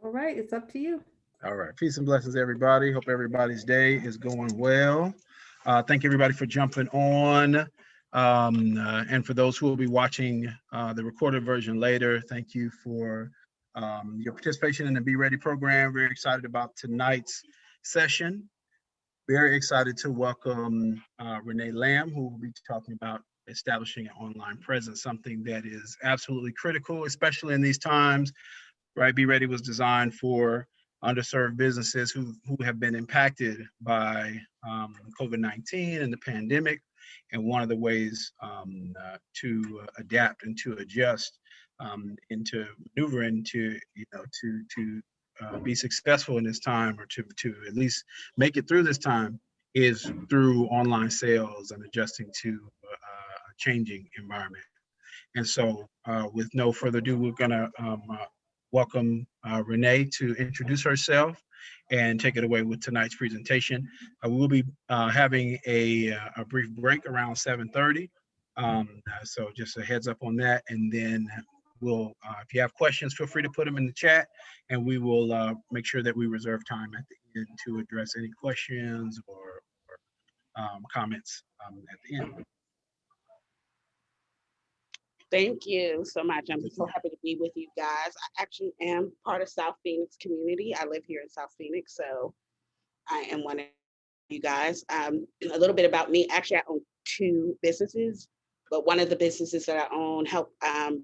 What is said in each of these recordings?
All right, it's up to you. All right. Peace and blessings, everybody. Hope everybody's day is going well. Thank everybody for jumping on. And for those who will be watching the recorded version later, thank you for your participation in the Be Ready program. Very excited about tonight's session. Very excited to welcome Renee Lamb, who will be talking about establishing an online presence, something that is absolutely critical, especially in these times, right? Be Ready was designed for underserved businesses who have been impacted by COVID-19 and the pandemic. And one of the ways to adapt and to adjust and to maneuver into, be successful in this time, or to at least make it through this time, is through online sales and adjusting to a changing environment. And so with no further ado, we're gonna welcome Renee to introduce herself and take it away with tonight's presentation. We will be having a brief break around 7:30. So just a heads up on that. And then we'll, if you have questions, feel free to put them in the chat, and we will make sure that we reserve time at the end to address any questions or comments at the end. Thank you so much. I'm so happy to be with you guys. I actually am part of South Phoenix community. I live here in South Phoenix, so I am one of you guys. A little bit about me. Actually, I own two businesses, but one of the businesses that I own help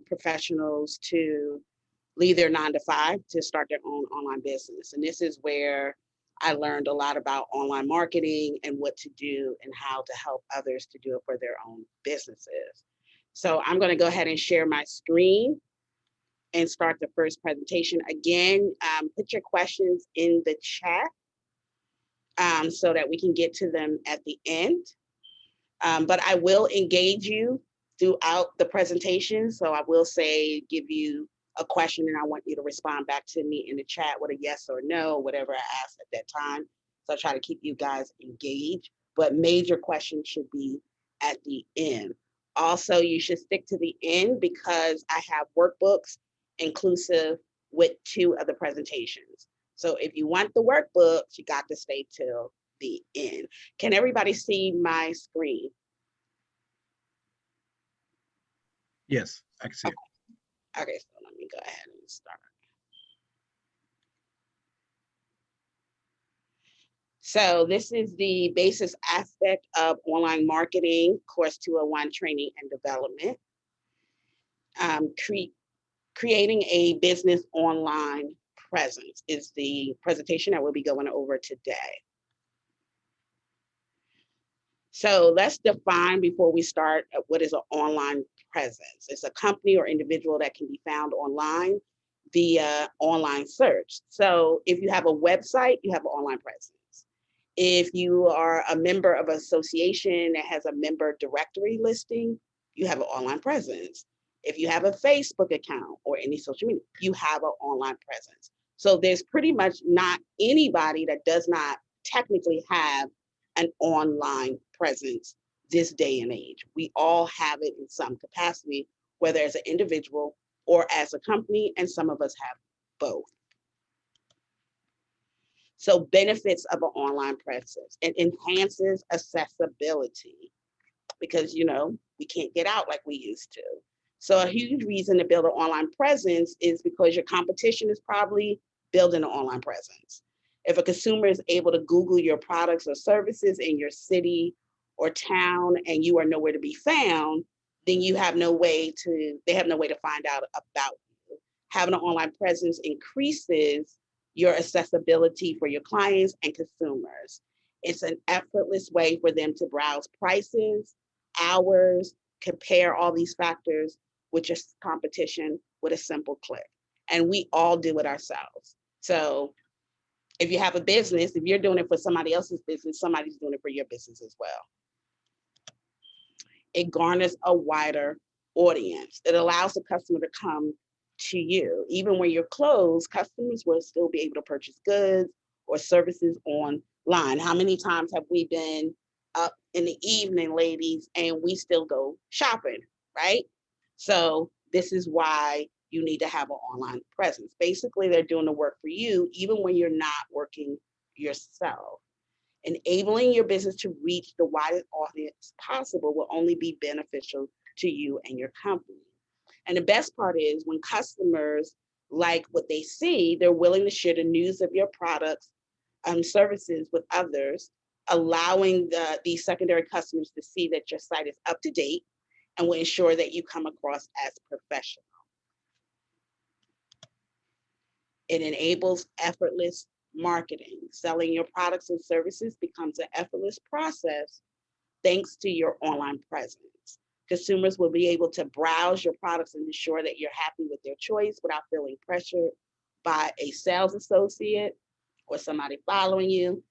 professionals to leave their 9 to 5 to start their own online business. And this is where I learned a lot about online marketing and what to do and how to help others to do it for their own businesses. So I'm going to go ahead and share my screen and start the first presentation. Again, put your questions in the chat so that we can get to them at the end. But I will engage you throughout the presentation. So I will say, give you a question, and I want you to respond back to me in the chat with a yes or no, whatever I asked at that time. So I try to keep you guys engaged, but major questions should be at the end. Also, you should stick to the end because I have workbooks inclusive with 2 of the presentations. So if you want the workbooks, you got to stay till the end. Can everybody see my screen? Yes, I can see it. Okay, so let me go ahead and start. So this is the basis aspect of online marketing, course 201, training and development. Creating a business online presence is the presentation that we'll be going over today. So let's define before we start what is an online presence. It's a company or individual that can be found online via online search. So if you have a website, you have an online presence. If you are a member of an association that has a member directory listing, you have an online presence. If you have a Facebook account or any social media, you have an online presence. So there's pretty much not anybody that does not technically have an online presence this day and age. We all have it in some capacity, whether as an individual or as a company, and some of us have both. So benefits of an online presence: it enhances accessibility because, we can't get out like we used to. So a huge reason to build an online presence is because your competition is probably building an online presence. If a consumer is able to Google your products or services in your city or town and you are nowhere to be found, then they have no way to find out about you. Having an online presence increases your accessibility for your clients and consumers. It's an effortless way for them to browse prices, hours, compare all these factors with your competition with a simple click. And we all do it ourselves. So if you have a business, if you're doing it for somebody else's business, somebody's doing it for your business as well. It garners a wider audience. It allows the customer to come to you. Even when you're closed, customers will still be able to purchase goods or services online. How many times have we been up in the evening, ladies, and we still go shopping, right? So this is why you need to have an online presence. Basically, they're doing the work for you, even when you're not working yourself. Enabling your business to reach the widest audience possible will only be beneficial to you and your company. And the best part is when customers like what they see, they're willing to share the news of your products and services with others, allowing these secondary customers to see that your site is up to date and will ensure that you come across as professional. It enables effortless marketing. Selling your products and services becomes an effortless process thanks to your online presence. Consumers will be able to browse your products and ensure that you're happy with their choice without feeling pressured by a sales associate or somebody following you.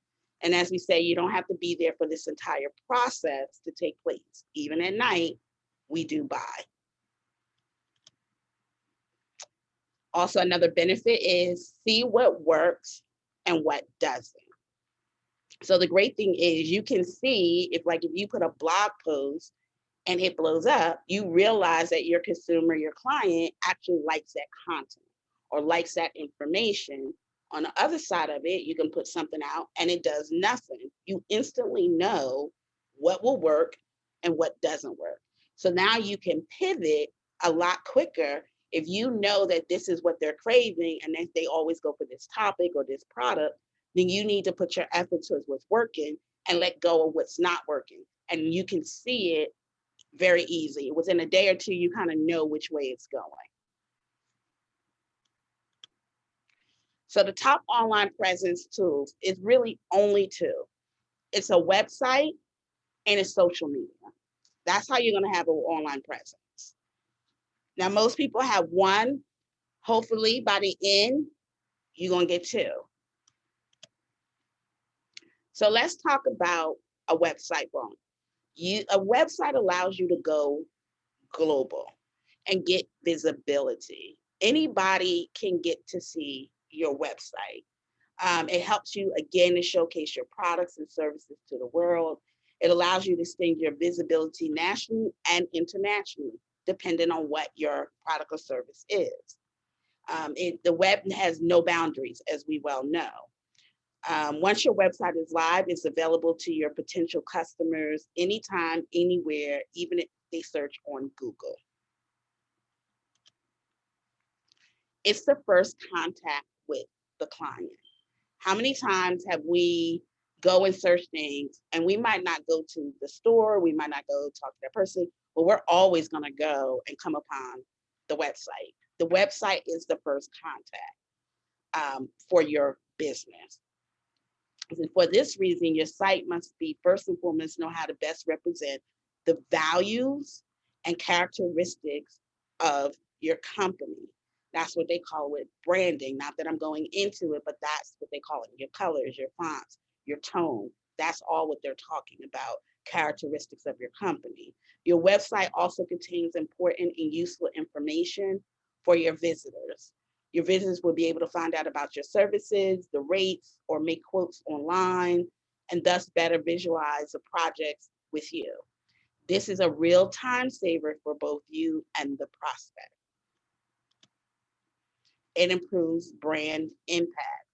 And as we say, you don't have to be there for this entire process to take place. Even at night, we do buy. Also, another benefit is see what works and what doesn't. So the great thing is you can see if you put a blog post and it blows up, you realize that your consumer, your client actually likes that content or likes that information. On the other side of it, you can put something out and it does nothing. You instantly know what will work and what doesn't work. So now you can pivot a lot quicker if you know that this is what they're craving and that they always go for this topic or this product, then you need to put your effort towards what's working and let go of what's not working. And you can see it very easy. Within a day or two, you kind of know which way it's going. So the top online presence tools is really only two. It's a website and it's social media. That's how you're going to have an online presence. Now, most people have one. Hopefully, by the end, you're going to get two. So let's talk about a website, Ron. A website allows you to go global and get visibility. Anybody can get to see your website. It helps you, again, to showcase your products and services to the world. It allows you to extend your visibility nationally and internationally, depending on what your product or service is. The web has no boundaries, as we well know. Once your website is live, it's available to your potential customers anytime, anywhere, even if they search on Google. It's the first contact with the client. How many times have we go and search things and we might not go to the store, we might not go talk to that person, but we're always going to go and come upon the website. The website is the first contact for your business. And for this reason, your site must be first and foremost know how to best represent the values and characteristics of your company. That's what they call it, branding. Not that I'm going into it, but that's what they call it. Your colors, your fonts, your tone. That's all what they're talking about, characteristics of your company. Your website also contains important and useful information for your visitors. Your visitors will be able to find out about your services, the rates, or make quotes online, and thus better visualize the projects with you. This is a real time saver for both you and the prospect. It improves brand impact.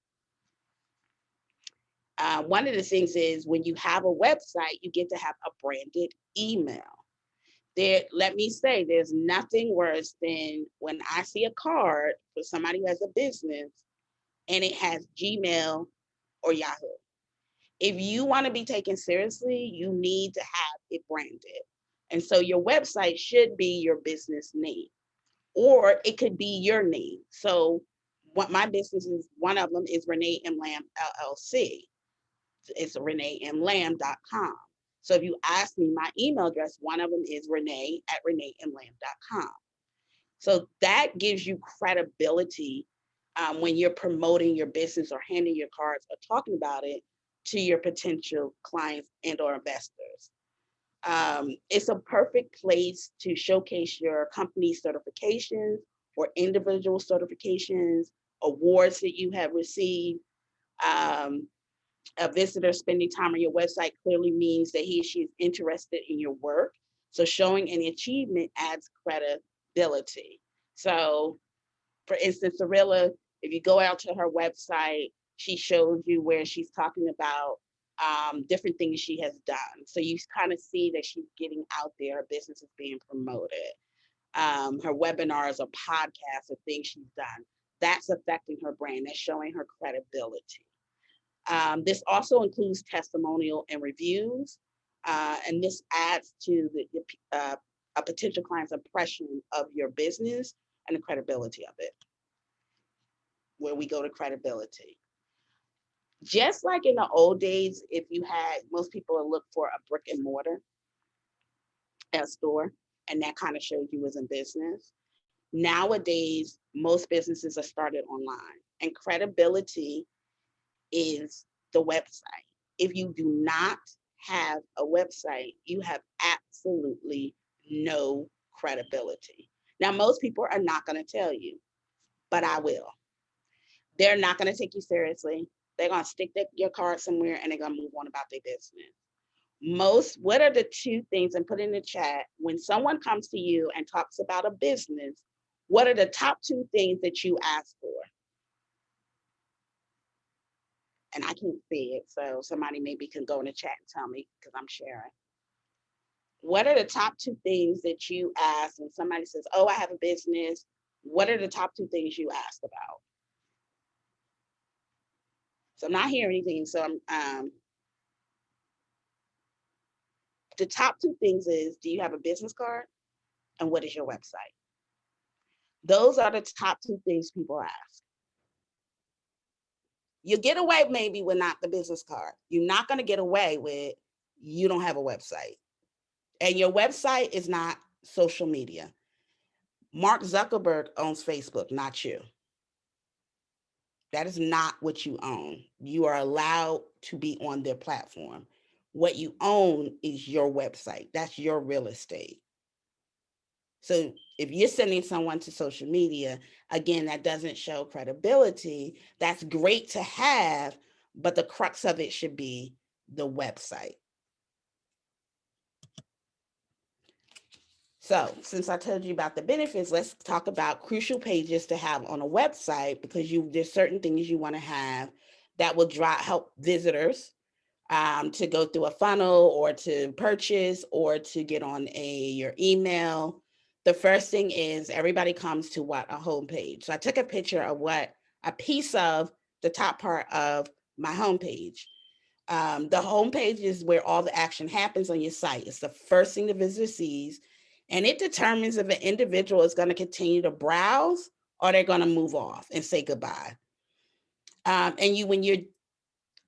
One of the things is when you have a website, you get to have a branded email. Let me say, there's nothing worse than when I see a card for somebody who has a business and it has Gmail or Yahoo. If you want to be taken seriously, you need to have it branded. And so your website should be your business name, or it could be your name. So what my business is, one of them is Renee M. Lamb, L.L.C. It's reneemlamb.com. So if you ask me my email address, one of them is renee@reneemlamb.com. So that gives you credibility when you're promoting your business or handing your cards or talking about it to your potential clients and or investors. It's a perfect place to showcase your company certifications or individual certifications, awards that you have received. A visitor spending time on your website clearly means that he or she is interested in your work. So showing any achievement adds credibility. So For instance, Cirilla, if you go out to her website, she shows you where she's talking about different things she has done. So you kind of see that she's getting out there, her business is being promoted. Her webinars or podcasts or things she's done. That's affecting her brand. That's showing her credibility. This also includes testimonial and reviews, and this adds to a potential client's impression of your business and the credibility of it, where we go to credibility. Just like in the old days, if you had, most people will look for a brick and mortar, a store, and that kind of showed you was in business. Nowadays, most businesses are started online, and credibility is the website. If you do not have a website, you have absolutely no credibility. Now, most people are not going to tell you, but I will. They're not going to take you seriously. They're going to stick your card somewhere and they're going to move on about their business. What are the two things, and put in the chat, when someone comes to you and talks about a business, what are the top two things that you ask for? And I can't see it, so somebody maybe can go in the chat and tell me, because I'm sharing. What are the top two things that you ask when somebody says, oh, I have a business? What are the top two things you ask about? So I'm not hearing anything. So the top two things is, do you have a business card? And what is your website? Those are the top two things people ask. You get away maybe with not the business card. You're not going to get away with you don't have a website. And your website is not social media. Mark Zuckerberg owns Facebook, not you. That is not what you own. You are allowed to be on their platform. What you own is your website. That's your real estate. So if you're sending someone to social media, again, that doesn't show credibility. That's great to have, but the crux of it should be the website. So since I told you about the benefits, let's talk about crucial pages to have on a website, because there's certain things you want to have that will help visitors to go through a funnel or to purchase or to get on your email. The first thing is everybody comes to what? A homepage. So I took a picture of a piece of the top part of my homepage. The homepage is where all the action happens on your site. It's the first thing the visitor sees, and it determines if an individual is going to continue to browse or they're going to move off and say goodbye. When you're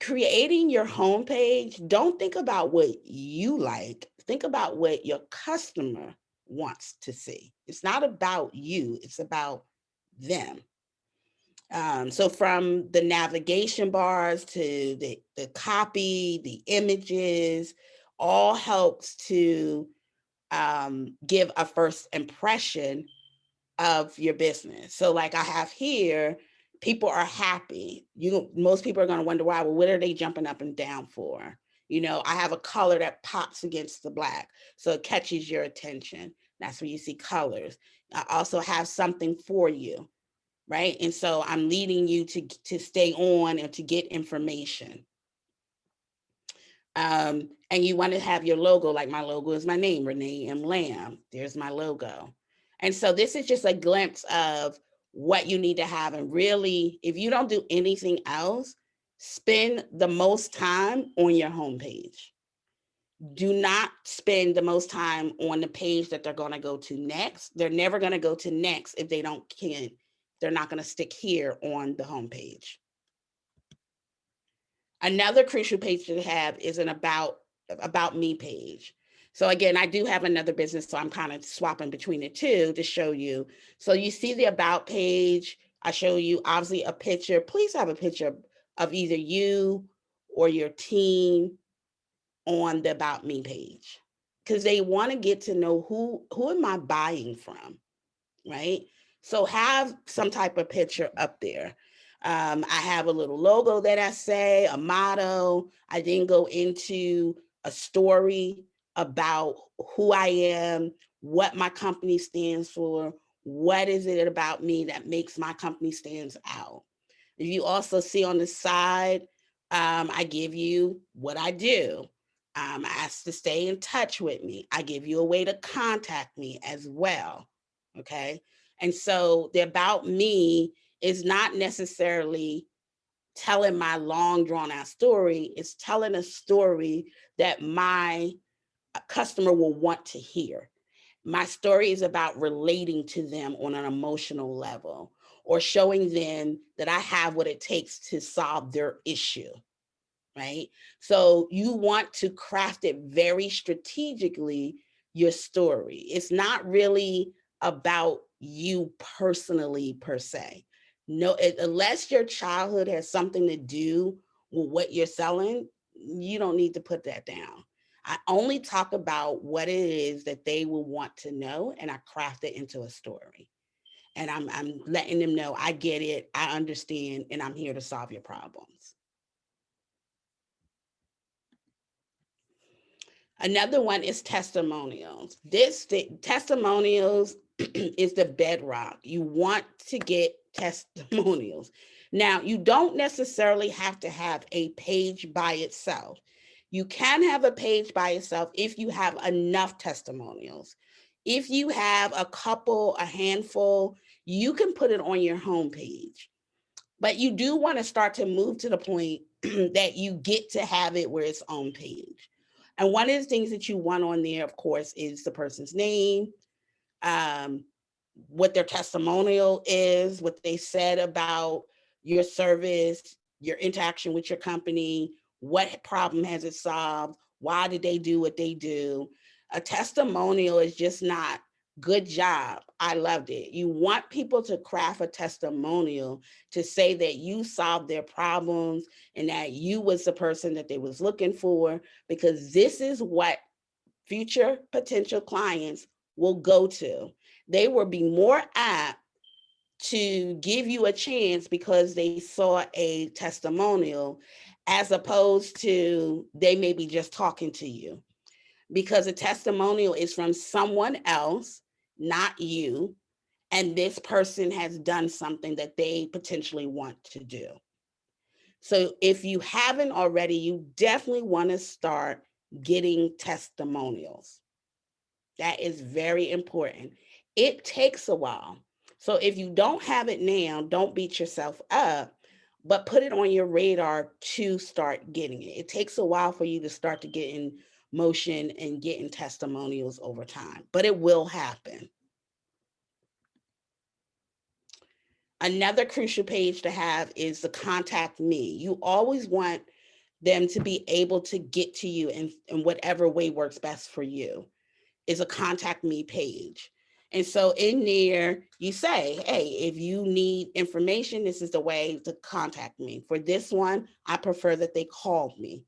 creating your homepage, don't think about what you like. Think about what your customer wants to see. It's not about you, it's about them. So from the navigation bars to the copy, the images, all helps to give a first impression of your business. So like I have here, people are happy. Most people are going to wonder why. Well, what are they jumping up and down for? I have a color that pops against the black, so it catches your attention. That's where you see colors. I also have something for you, right? And so I'm leading you to stay on and to get information. And you want to have your logo, like my logo is my name, Renee M. Lamb. There's my logo. And so this is just a glimpse of what you need to have. And really, if you don't do anything else, spend the most time on your homepage. Do not spend the most time on the page that they're going to go to next. They're never going to go to next if they're not going to stick here on the homepage. Another crucial page to have is an about me page. So again, I do have another business, so I'm kind of swapping between the two to show you. So you see the about page. I show you obviously a picture. Please have a picture of either you or your team on the about me page, because they want to get to know who am I buying from, right? So have some type of picture up there. I have a little logo that I say, a motto. I then go into a story about who I am, what my company stands for, What is it about me that makes my company stands out? If you also see on the side, I give you what I do. I ask to stay in touch with me. I give you a way to contact me as well. Okay. And so the about me is not necessarily telling my long drawn out story. It's telling a story that my customer will want to hear. My story is about relating to them on an emotional level or showing them that I have what it takes to solve their issue, right? So you want to craft it very strategically, your story. It's not really about you personally per se. No, unless your childhood has something to do with what you're selling, you don't need to put that down. I only talk about what it is that they will want to know, and I craft it into a story. And I'm letting them know I get it, I understand, and I'm here to solve your problems. Another one is testimonials. Testimonials is the bedrock. You want to get testimonials. Now, you don't necessarily have to have a page by itself. You can have a page by itself if you have enough testimonials. If you have a couple, a handful, you can put it on your homepage. But you do want to start to move to the point that you get to have it where it's on page. And one of the things that you want on there, of course, is the person's name, um, what their testimonial is, what they said about your service, your interaction with your company, what problem has it solved, why did they do what they do. A testimonial is just not good job, I loved it. You want people to craft a testimonial to say that you solved their problems and that you was the person that they was looking for, because this is what future potential clients will go to. They will be more apt to give you a chance because they saw a testimonial as opposed to they may be just talking to you, because a testimonial is from someone else, not you, and this person has done something that they potentially want to do. So if you haven't already, you definitely want to start getting testimonials. That is very important. It takes a while. So if you don't have it now, don't beat yourself up, but put it on your radar to start getting it. It takes a while for you to start to get in motion and getting testimonials over time, but it will happen. Another crucial page to have is the contact me. You always want them to be able to get to you in whatever way works best for you. Is a contact me page. And so in there, you say, hey, if you need information, this is the way to contact me. For this one, I prefer that they call me.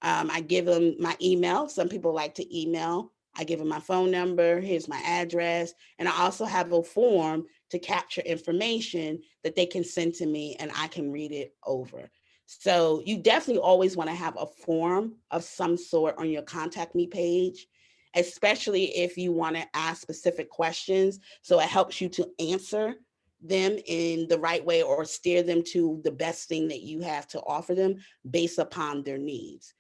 I give them my email. Some people like to email. I give them my phone number. Here's my address. And I also have a form to capture information that they can send to me and I can read it over. So you definitely always want to have a form of some sort on your contact me page, especially if you want to ask specific questions. So it helps you to answer them in the right way or steer them to the best thing that you have to offer them based upon their needs.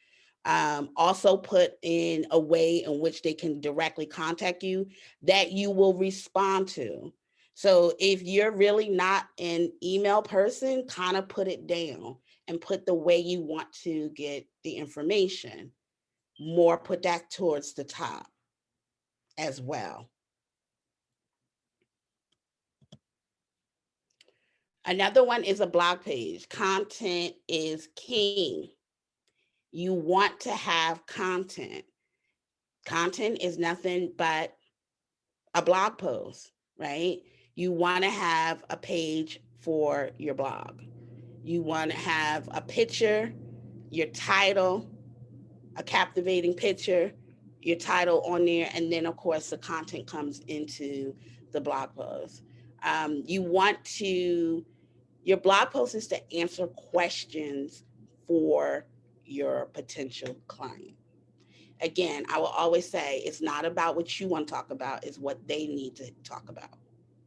Also put in a way in which they can directly contact you that you will respond to. So if you're really not an email person, kind of put it down and put the way you want to get the information. More put that towards the top as well. Another one is a blog page. Content is king. You want to have content. Content is nothing but a blog post, right? You want to have a page for your blog. You want to have a picture, your title, a captivating picture, your title on there, and then of course the content comes into the blog post. You want to, your blog post is to answer questions for your potential client. Again, I will always say it's not about what you want to talk about, it's what they need to talk about.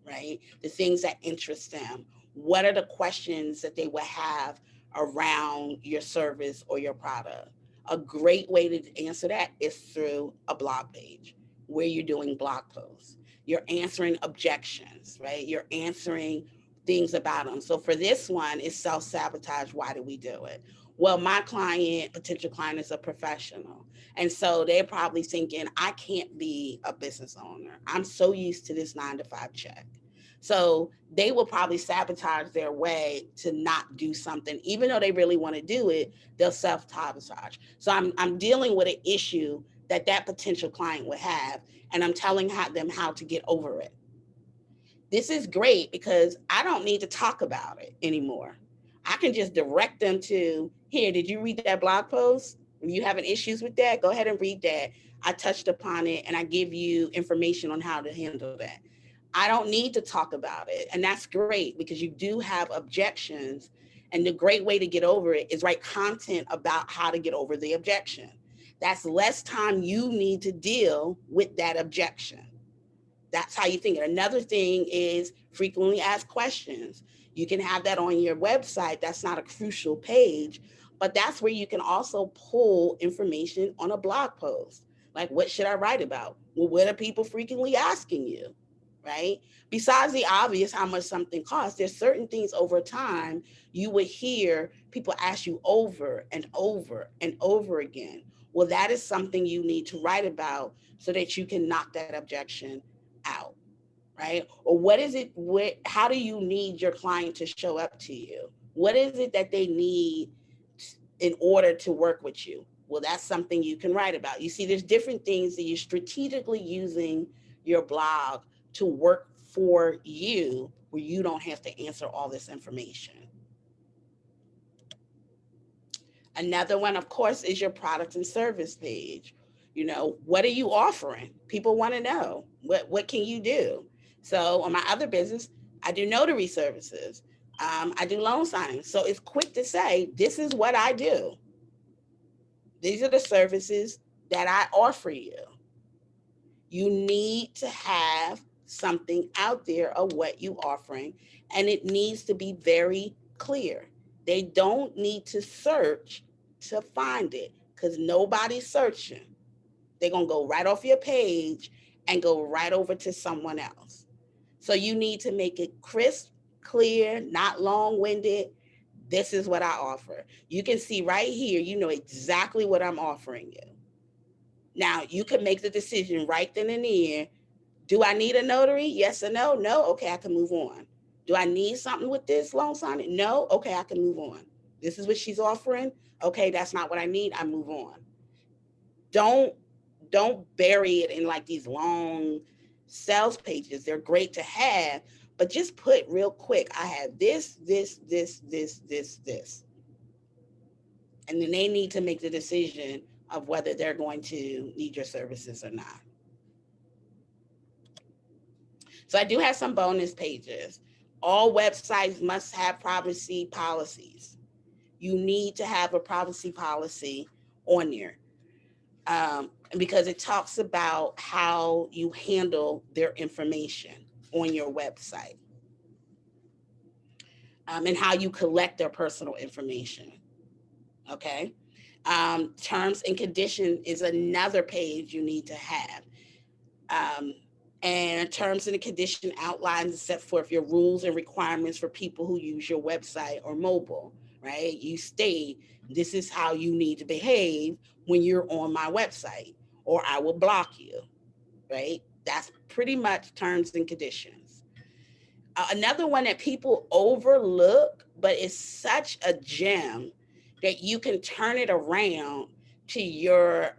right? The things that interest them. What are the questions that they would have around your service or your product? A great way to answer that is through a blog page where you're doing blog posts. You're answering objections, right? You're answering things about them. So for this one, it's self-sabotage. Why do we do it? Well, my client, potential client, is a professional. And so they're probably thinking, I can't be a business owner. I'm so used to this 9 to 5 check. So they will probably sabotage their way to not do something, even though they really want to do it, they'll self-sabotage. So I'm dealing with an issue that that potential client would have, and I'm telling them how to get over it. This is great because I don't need to talk about it anymore. I can just direct them to, here, did you read that blog post? If you having issues with that, go ahead and read that. I touched upon it and I give you information on how to handle that. I don't need to talk about it. And that's great because you do have objections. And the great way to get over it is write content about how to get over the objection. That's less time you need to deal with that objection. That's how you think. Another thing is frequently asked questions. You can have that on your website. That's not a crucial page, but that's where you can also pull information on a blog post. Like, what should I write about? Well, what are people frequently asking you? Right? Besides the obvious, how much something costs, there's certain things over time you would hear people ask you over and over and over again. Well, that is something you need to write about so that you can knock that objection out, right? Or what is it, how do you need your client to show up to you? What is it that they need in order to work with you? Well, that's something you can write about. You see, there's different things that you're strategically using your blog to work for you where you don't have to answer all this information. Another one, of course, is your product and service page. You know, what are you offering? People want to know, what can you do? So on my other business, I do notary services. I do loan signings. So it's quick to say, this is what I do. These are the services that I offer you. You need to have something out there of what you're offering, and it needs to be very clear. They don't need to search to find it because nobody's searching. They're going to go right off your page and go right over to someone else. So you need to make it crisp, clear, not long-winded. This is what I offer. You can see right here, you know exactly what I'm offering you. Now, you can make the decision right then and there. Do I need a notary? Yes or no? No? Okay, I can move on. Do I need something with this loan signing? No? Okay, I can move on. This is what she's offering. Okay, that's not what I need. I move on. Don't bury it in like these long sales pages. They're great to have, but just put real quick, I have this, this. And then they need to make the decision of whether they're going to need your services or not. So I do have some bonus pages. All websites must have privacy policies. You need to have a privacy policy on there because it talks about how you handle their information on your website and how you collect their personal information. Okay. Terms and conditions is another page you need to have. Um, and terms and condition outlines and set forth your rules and requirements for people who use your website or mobile, right? You state, this is how you need to behave when you're on my website, or I will block you, right? That's pretty much terms and conditions. Another one that people overlook, but it's such a gem that you can turn it around to your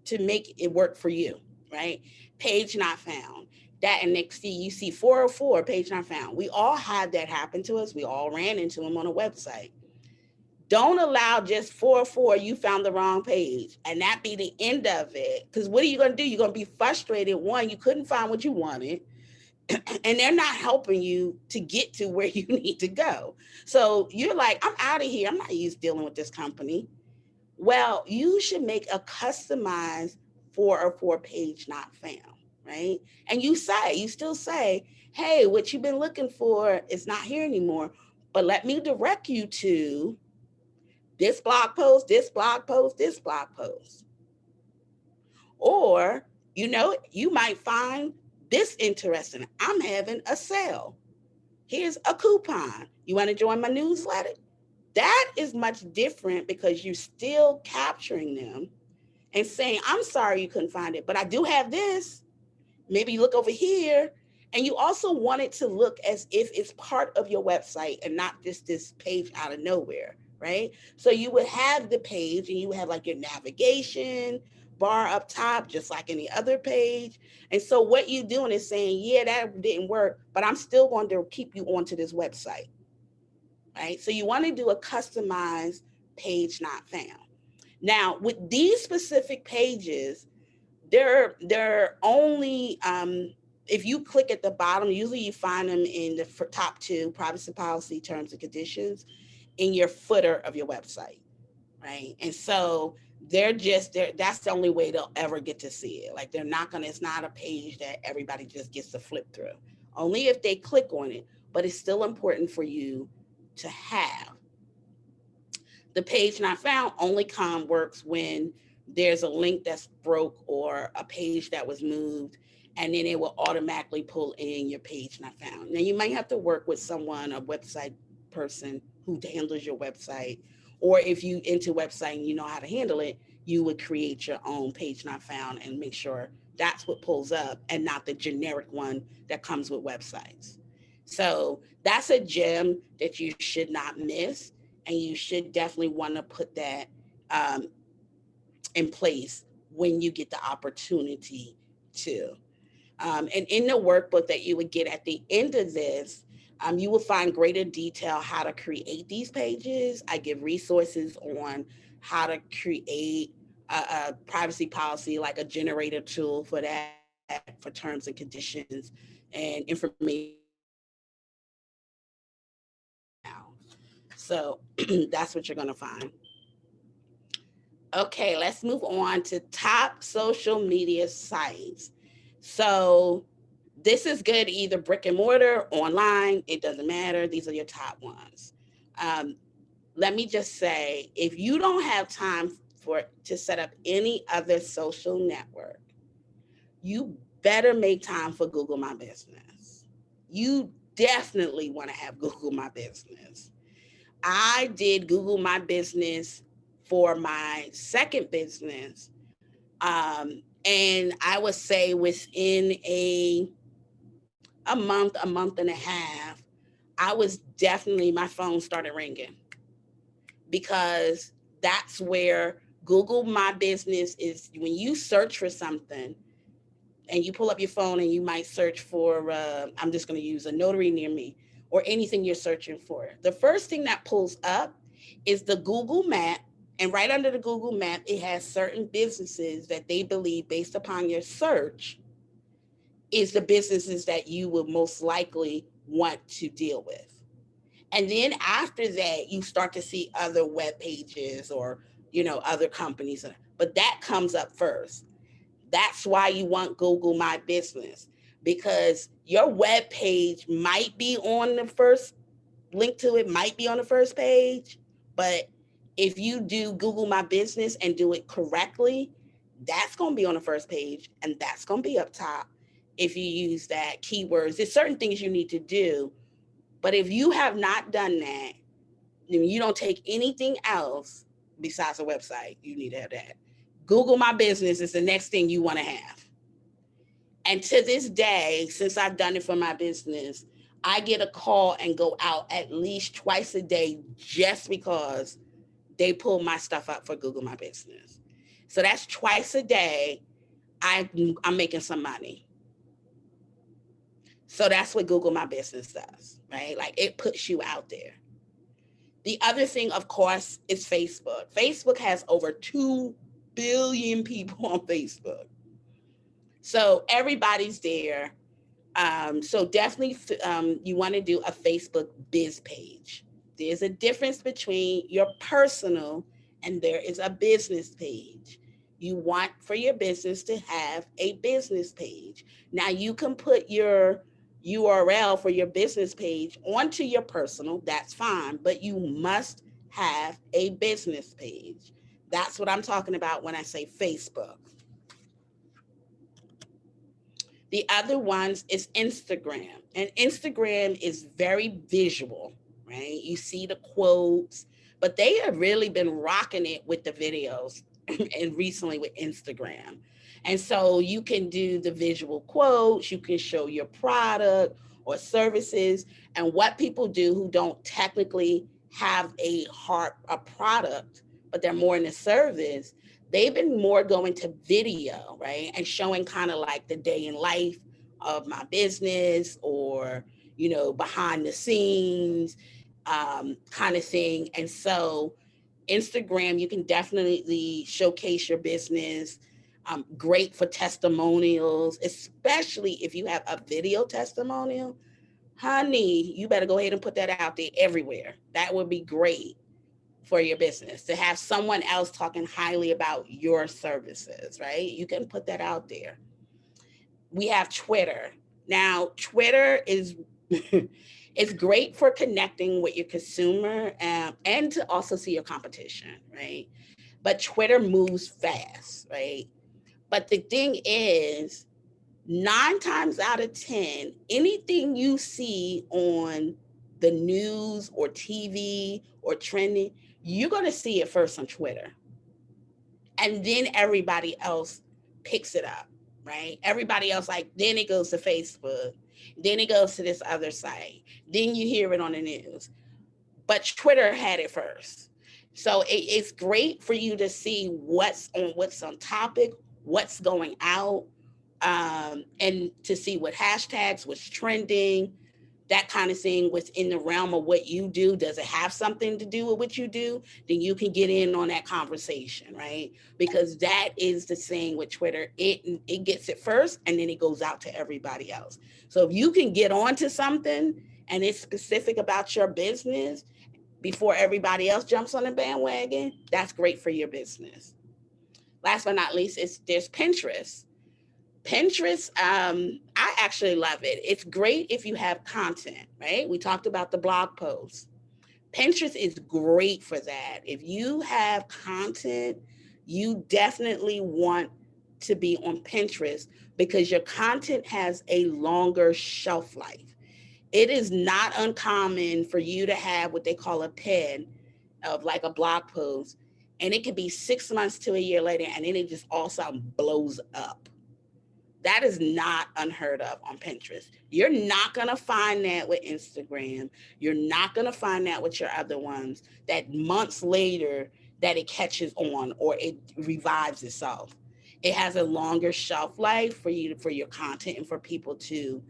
to make it work for you, right? Page not found. That, and next thing you see 404, page not found. We all had that happen to us. We all ran into them on a website. Don't allow just 404, you found the wrong page, and that be the end of it. Because what are you going to do? You're going to be frustrated. One, you couldn't find what you wanted, and they're not helping you to get to where you need to go. So you're like, I'm out of here. I'm not used to dealing with this company. Well, you should make a customized 404 page not found. right? And you still say, hey, what you've been looking for is not here anymore, but let me direct you to this blog post, this blog post, this blog post. Or, you might find this interesting. I'm having a sale. Here's a coupon. You want to join my newsletter? That is much different because you're still capturing them and saying, I'm sorry you couldn't find it, but I do have this. Maybe you look over here. And you also want it to look as if it's part of your website and not just this page out of nowhere, right? So you would have the page and you would have like your navigation bar up top, just like any other page. And so what you're doing is saying, yeah, that didn't work, but I'm still going to keep you onto this website, right? So you want to do a customized page not found. Now, with these specific pages, they're only if you click at the bottom, usually you find them in the top two, privacy policy, terms and conditions, in your footer of your website, right? And so that's the only way they'll ever get to see it. Like it's not a page that everybody just gets to flip through. Only if they click on it, but it's still important for you to have. The page not found only works when there's a link that's broke or a page that was moved, and then it will automatically pull in your page not found. Now you might have to work with someone, a website person who handles your website, or if you into website and you know how to handle it, you would create your own page not found and make sure that's what pulls up and not the generic one that comes with websites. So that's a gem that you should not miss, and you should definitely want to put that um, in place when you get the opportunity to. And in the workbook that you would get at the end of this, you will find greater detail how to create these pages. I give resources on how to create a privacy policy, like a generator tool for that, for terms and conditions and information now. So that's what you're going to find. Okay, let's move on to top social media sites. So this is good, either brick and mortar, online, it doesn't matter. These are your top ones. Um, Let me just say, if you don't have time to set up any other social network, you better make time for Google My Business. You definitely want to have Google My Business. I did Google My Business for my second business. And I would say within a month and a half, my phone started ringing, because that's where Google My Business is. When you search for something and you pull up your phone and you might search for, I'm just going to use a notary near me, or anything you're searching for. The first thing that pulls up is the Google map. And right under the Google map, it has certain businesses that they believe, based upon your search, is the businesses that you would most likely want to deal with. And then after that, you start to see other web pages or, other companies. But that comes up first. That's why you want Google My Business, because your web page might be on the first link to it, might be on the first page. But if you do Google My Business and do it correctly, that's going to be on the first page and that's going to be up top. If you use that keywords, there's certain things you need to do. But if you have not done that, you don't take anything else besides a website, you need to have that. Google My Business is the next thing you want to have. And to this day, since I've done it for my business, I get a call and go out at least twice a day just because they pull my stuff up for Google My Business. So that's twice a day. I'm making some money. So that's what Google My Business does, right? Like, it puts you out there. The other thing, of course, is Facebook. Facebook has over 2 billion people on Facebook. So everybody's there. So definitely you want to do a Facebook biz page. There's a difference between your personal and there is a business page. You want for your business to have a business page. Now you can put your URL for your business page onto your personal, that's fine, but you must have a business page. That's what I'm talking about when I say Facebook. The other ones is Instagram. And Instagram is very visual, right? You see the quotes, but they have really been rocking it with the videos and recently with Instagram. And so you can do the visual quotes, you can show your product or services. And what people do who don't technically have a product, but they're more in the service, they've been more going to video, right? And showing kind of like the day in life of my business, or, behind the scenes kind of thing. And so Instagram, you can definitely showcase your business. Great for testimonials, especially if you have a video testimonial. Honey, you better go ahead and put that out there everywhere. That would be great for your business to have someone else talking highly about your services, right? You can put that out there. We have Twitter. Now, Twitter is it's great for connecting with your consumer, and to also see your competition, right? But Twitter moves fast, right? But the thing is, 9 times out of 10, anything you see on the news or TV or trending, you're going to see it first on Twitter. And then everybody else picks it up, right? Everybody else, like, then it goes to Facebook, then it goes to this other site, then you hear it on the news. But Twitter had it first. So it's great for you to see what's on topic, what's going out, and to see what hashtags, what's trending, that kind of thing, within the realm of what you do. Does it have something to do with what you do? Then you can get in on that conversation, right? Because that is the thing with Twitter. It gets it first, and then it goes out to everybody else. So if you can get onto something and it's specific about your business before everybody else jumps on the bandwagon, that's great for your business. Last but not least, there's Pinterest. Pinterest, I actually love it. It's great if you have content, right? We talked about the blog posts. Pinterest is great for that. If you have content, you definitely want to be on Pinterest because your content has a longer shelf life. It is not uncommon for you to have what they call a pen of like a blog post, and it could be 6 months to a year later, and then it just all of a sudden blows up. That is not unheard of on Pinterest. You're not going to find that with Instagram. You're not going to find that with your other ones, that months later that it catches on or it revives itself. It has a longer shelf life for your content and for people to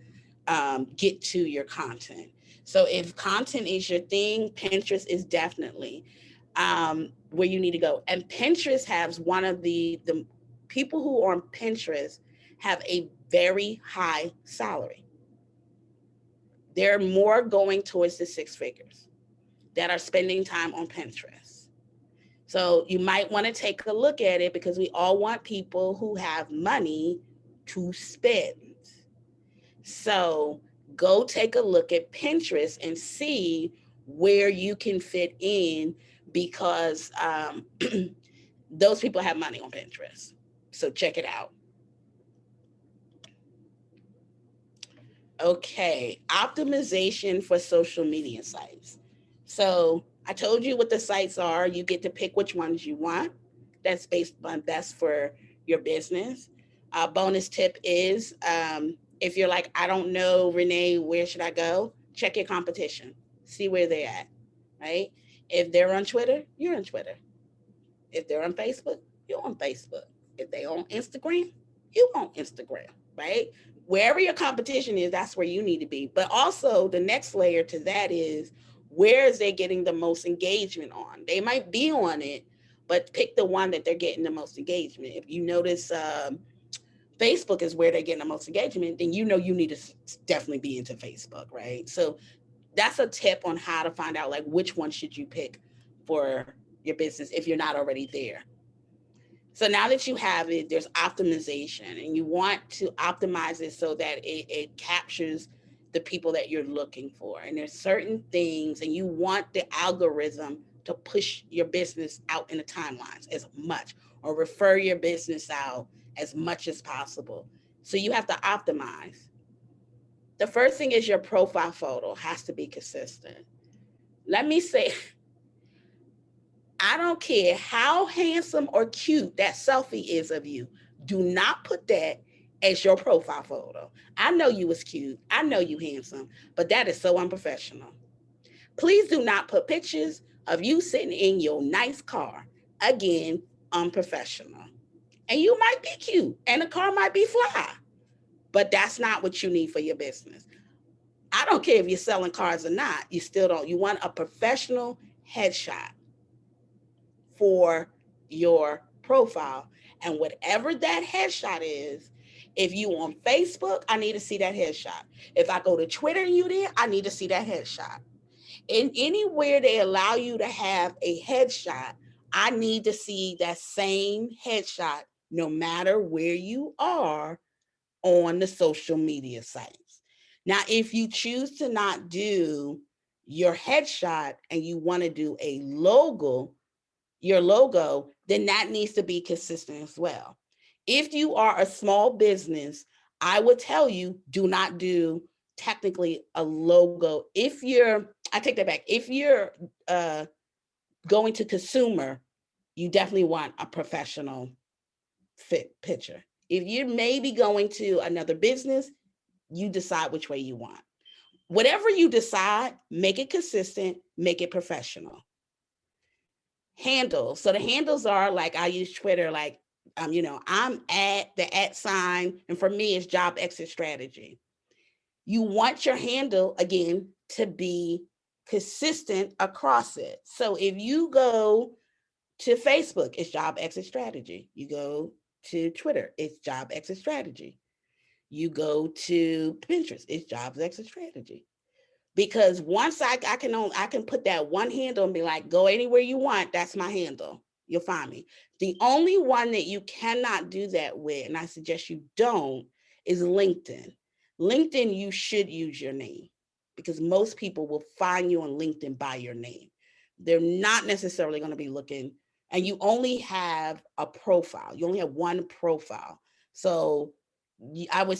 get to your content. So if content is your thing, Pinterest is definitely where you need to go. And Pinterest has one of the people who are on Pinterest have a very high salary. They're more going towards the six figures that are spending time on Pinterest. So you might want to take a look at it because we all want people who have money to spend. So go take a look at Pinterest and see where you can fit in because those people have money on Pinterest. So check it out. Okay, optimization for social media sites. So I told you what the sites are. You get to pick which ones you want. That's based on best for your business. Bonus tip is if you're like, I don't know, Renee, where should I go? Check your competition. See where they're at, right? If they're on Twitter, you're on Twitter. If they're on Facebook, you're on Facebook. If they're on Instagram, you on Instagram, right? Wherever your competition is, that's where you need to be. But also the next layer to that is where is they getting the most engagement on? They might be on it, but pick the one that they're getting the most engagement. If you notice Facebook is where they're getting the most engagement, then you know you need to definitely be into Facebook, right? So that's a tip on how to find out like which one should you pick for your business if you're not already there. So now that you have it, there's optimization, and you want to optimize it so that it captures the people that you're looking for. And there's certain things, and you want the algorithm to push your business out in the timelines as much, or refer your business out as much as possible. So you have to optimize. The first thing is your profile photo has to be consistent. Let me say, I don't care how handsome or cute that selfie is of you. Do not put that as your profile photo. I know you was cute. I know you handsome, but that is so unprofessional. Please do not put pictures of you sitting in your nice car. Again, unprofessional. And you might be cute and the car might be fly, but that's not what you need for your business. I don't care if you're selling cars or not. You still don't. You want a professional headshot for your profile. And whatever that headshot is, if you on Facebook, I need to see that headshot. If I go to Twitter and you there, I need to see that headshot. In anywhere they allow you to have a headshot, I need to see that same headshot no matter where you are on the social media sites. Now, if you choose to not do your headshot and you want to do a logo, your logo, then that needs to be consistent as well. If you are a small business, I would tell you do not do technically a logo. If you're, I take that back. If you're going to consumer, you definitely want a professional fit picture. If you may be going to another business, you decide which way you want. Whatever you decide, make it consistent, make it professional. Handles. So the handles are like, I use Twitter, like, I'm at the @ and for me it's job exit strategy. You want your handle again to be consistent across it. So if you go to Facebook, it's job exit strategy. You go to Twitter, it's job exit strategy. You go to Pinterest, it's jobs exit strategy. Because once I can put that one handle and be like, go anywhere you want, that's my handle. You'll find me. The only one that you cannot do that with, and I suggest you don't, is LinkedIn. LinkedIn, you should use your name because most people will find you on LinkedIn by your name. They're not necessarily going to be looking, and you only have a profile. You only have one profile. So I would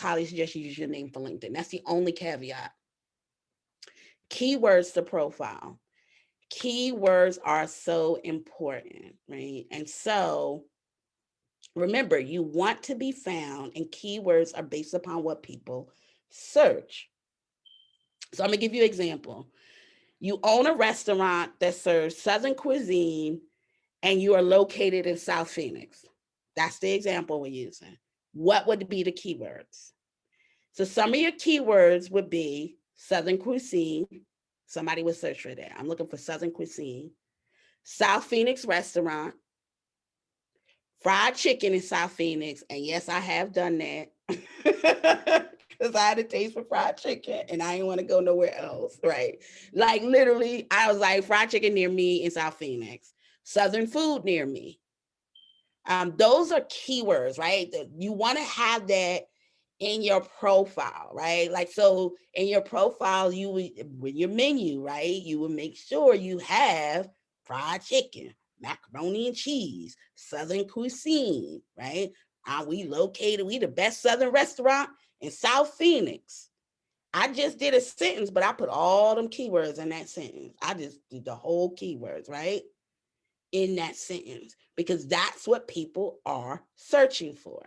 highly suggest you use your name for LinkedIn. That's the only caveat. Keywords to profile. Keywords are so important, right? And so remember, you want to be found, and keywords are based upon what people search. So I'm gonna give you an example. You own a restaurant that serves Southern cuisine and you are located in South Phoenix. That's the example we're using. What would be the keywords? So some of your keywords would be Southern cuisine. Somebody would search for that. I'm looking for Southern cuisine. South Phoenix restaurant. Fried chicken in South Phoenix. And yes, I have done that. Because I had a taste for fried chicken and I didn't want to go nowhere else. Right. Like literally, I was like, fried chicken near me in South Phoenix. Southern food near me. Those are keywords, right? You want to have that in your profile, right? Like, so in your profile, you would, with your menu, right? You would make sure you have fried chicken, macaroni and cheese, Southern cuisine, right? We the best Southern restaurant in South Phoenix. I just did a sentence, but I put all them keywords in that sentence. I just did the whole keywords, right? In that sentence, because that's what people are searching for.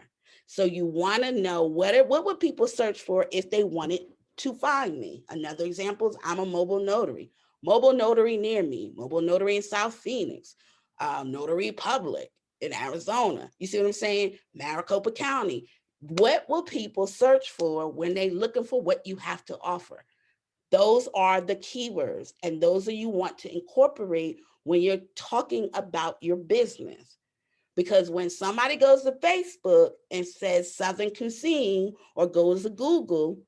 So you want to know what would people search for if they wanted to find me. Another example is I'm a mobile notary. Mobile notary near me. Mobile notary in South Phoenix. Notary Public in Arizona. You see what I'm saying? Maricopa County. What will people search for when they're looking for what you have to offer? Those are the keywords, and those are you want to incorporate when you're talking about your business. Because when somebody goes to Facebook and says Southern cuisine or goes to Google,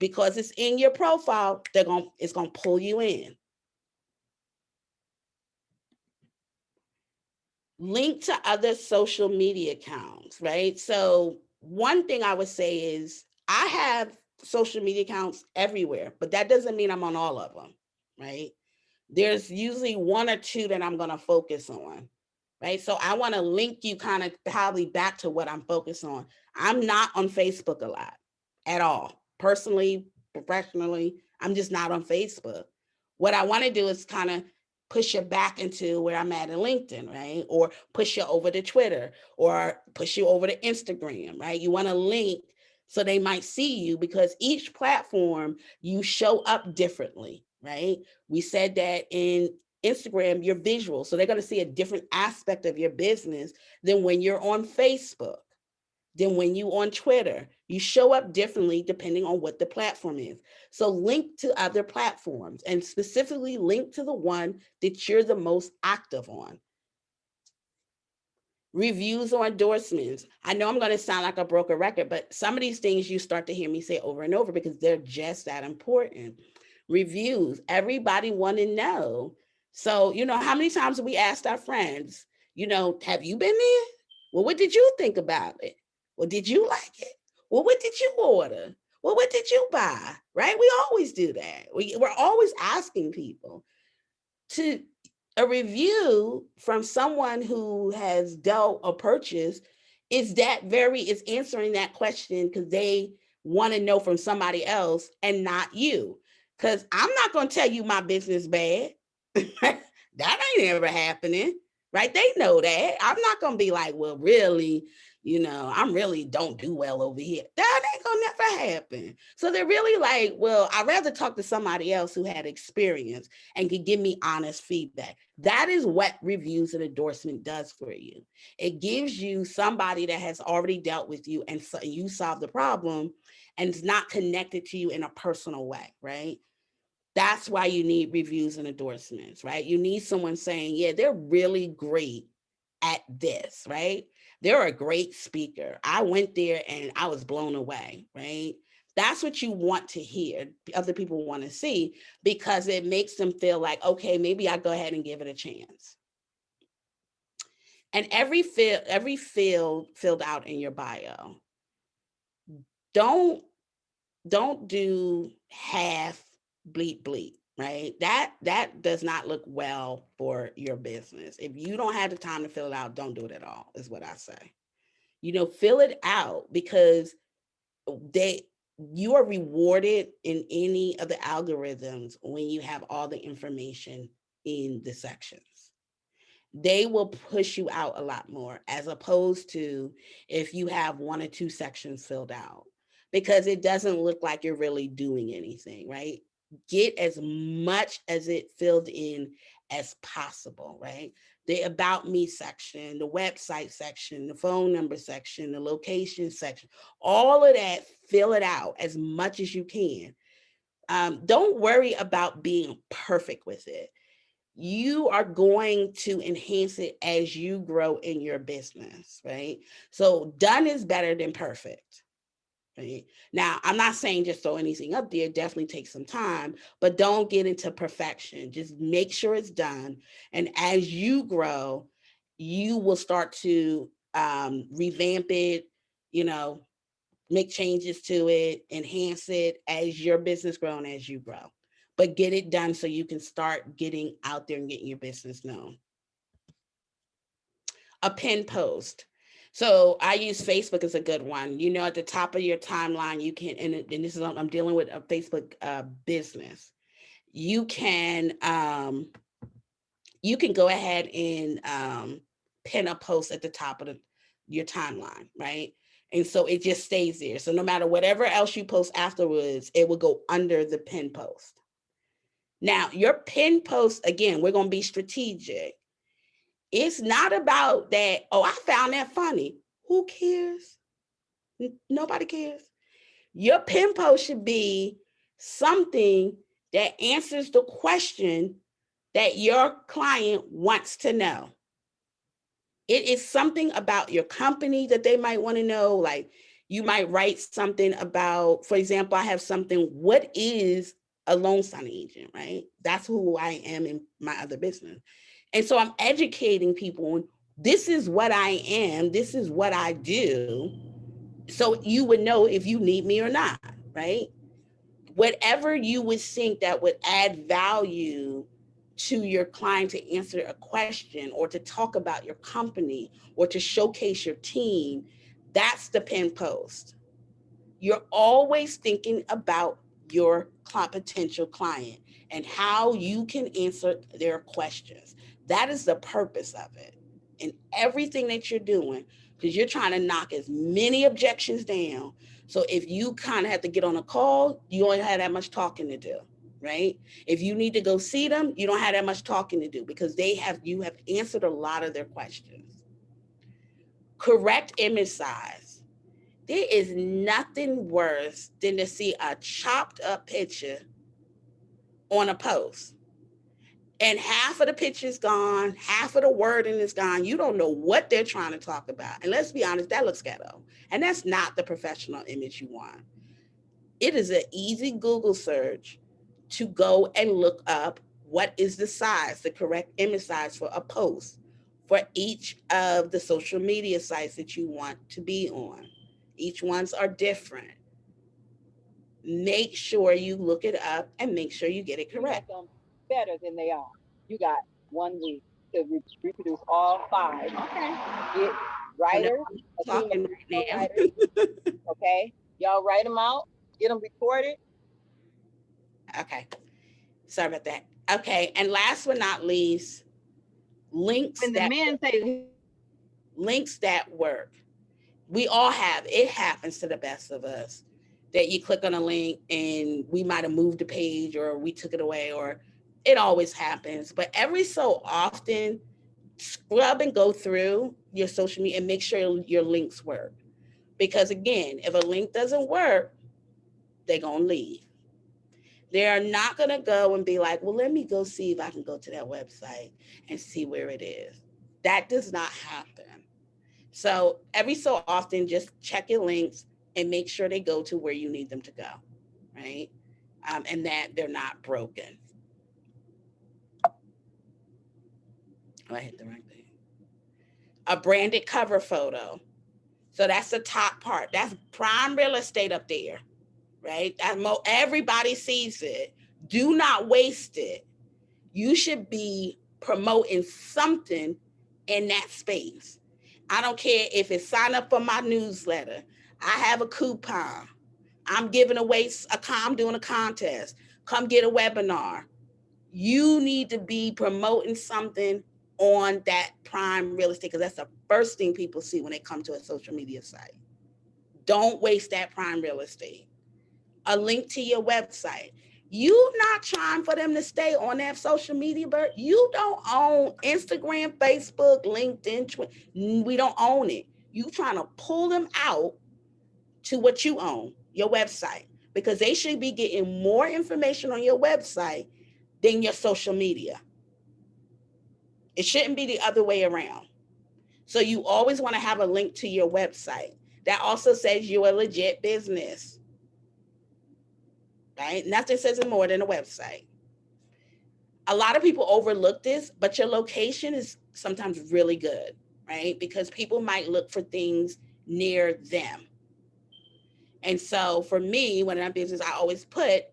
because it's in your profile, it's gonna pull you in. Link to other social media accounts, right? So one thing I would say is I have social media accounts everywhere, but that doesn't mean I'm on all of them, right? There's usually one or two that I'm going to focus on, right? So I want to link you kind of probably back to what I'm focused on. I'm not on Facebook a lot at all. Personally, professionally, I'm just not on Facebook. What I want to do is kind of push you back into where I'm at in LinkedIn, right? Or push you over to Twitter or push you over to Instagram, right? You want to link so they might see you because each platform you show up differently, right? We said that in Instagram, you're visual. So they're going to see a different aspect of your business than when you're on Facebook, than when you on Twitter. You show up differently depending on what the platform is. So link to other platforms and specifically link to the one that you're the most active on. Reviews or endorsements. I know I'm going to sound like a broken record, but some of these things you start to hear me say over and over because they're just that important. Reviews, everybody want to know. So, how many times have we asked our friends, have you been there? Well, what did you think about it? Well, did you like it? Well, what did you order? Well, what did you buy? Right? We always do that. We're always asking people to a review from someone who has dealt or purchased is answering that question because they want to know from somebody else and not you. Because I'm not going to tell you my business bad. That ain't ever happening, right? They know that. I'm not going to be like, well, really, I'm really don't do well over here. That ain't going to never happen. So they're really like, well, I'd rather talk to somebody else who had experience and could give me honest feedback. That is what reviews and endorsement does for you. It gives you somebody that has already dealt with you and so you solve the problem and it's not connected to you in a personal way, right? That's why you need reviews and endorsements, right? You need someone saying, yeah, they're really great at this, right? They're a great speaker. I went there and I was blown away, right? That's what you want to hear. Other people want to see because it makes them feel like, okay, maybe I go ahead and give it a chance. And every field filled out in your bio. Don't do half bleep, right? That does not look well for your business. If you don't have the time to fill it out, don't do it at all, is what I say. Fill it out because you are rewarded in any of the algorithms when you have all the information in the sections. They will push you out a lot more as opposed to if you have one or two sections filled out because it doesn't look like you're really doing anything, right? Get as much as it filled in as possible, right? The about me section, the website section, the phone number section, the location section, all of that, fill it out as much as you can. Don't worry about being perfect with it. You are going to enhance it as you grow in your business, right? So done is better than perfect. Right? Now, I'm not saying just throw anything up there, definitely take some time, but don't get into perfection. Just make sure it's done. And as you grow, you will start to revamp it, make changes to it, enhance it as your business grows and as you grow. But get it done so you can start getting out there and getting your business known. A pin post. So I use Facebook as a good one. At the top of your timeline, you can, and this is, I'm dealing with a Facebook business. You can go ahead and pin a post at the top of your timeline, right? And so it just stays there. So no matter whatever else you post afterwards, it will go under the pin post. Now, your pin post, again, we're going to be strategic. It's not about that, oh, I found that funny. Who cares? Nobody cares. Your pin post should be something that answers the question that your client wants to know. It is something about your company that they might want to know. Like you might write something about, for example, I have something, what is a loan signing agent, right? That's who I am in my other business. And so I'm educating people on This is what I am. This is what I do. So you would know if you need me or not, right? Whatever you would think that would add value to your client to answer a question or to talk about your company or to showcase your team, that's the pin post. You're always thinking about your potential client and how you can answer their questions. That is the purpose of it in everything that you're doing, because you're trying to knock as many objections down. So if you kind of have to get on a call, you don't have that much talking to do, right? If you need to go see them, you don't have that much talking to do because you have answered a lot of their questions. Correct image size. There is nothing worse than to see a chopped up picture on a post and half of the picture's gone, half of the wording is gone. You don't know what they're trying to talk about. And let's be honest, that looks ghetto. And that's not the professional image you want. It is an easy Google search to go and look up what is the size, the correct image size for a post for each of the social media sites that you want to be on. Each ones are different. Make sure you look it up and make sure you get it correct. Them better than they are. You got 1 week to reproduce all 5. Okay. Get And writers, I'm a team of talking right now. writers. Okay. Y'all write them out, get them recorded. Okay. Sorry about that. Okay. And last but not least, links When the that men say links that work. We all have, it happens to the best of us that you click on a link and we might have moved the page or we took it away, or it always happens. But every so often, scrub and go through your social media and make sure your links work. Because again, if a link doesn't work, they're going to leave. They're not going to go and be like, well, let me go see if I can go to that website and see where it is. That does not happen. So every so often, just check your links and make sure they go to where you need them to go, right? And that they're not broken. Oh, I hit the right thing. A branded cover photo. So that's the top part. That's prime real estate up there, right? Everybody sees it. Do not waste it. You should be promoting something in that space. I don't care if it's sign up for my newsletter. I have a coupon. I'm giving away I'm doing a contest. Come get a webinar. You need to be promoting something on that prime real estate because that's the first thing people see when they come to a social media site. Don't waste that prime real estate. A link to your website. You not trying for them to stay on that social media, but you don't own Instagram, Facebook, LinkedIn, Twitter. We don't own it. You trying to pull them out to what you own, your website, because they should be getting more information on your website than your social media. It shouldn't be the other way around. So you always want to have a link to your website. That also says you're a legit business, right? Nothing says it more than a website. A lot of people overlook this, but your location is sometimes really good, right? Because people might look for things near them. And so for me, when I'm business, I always put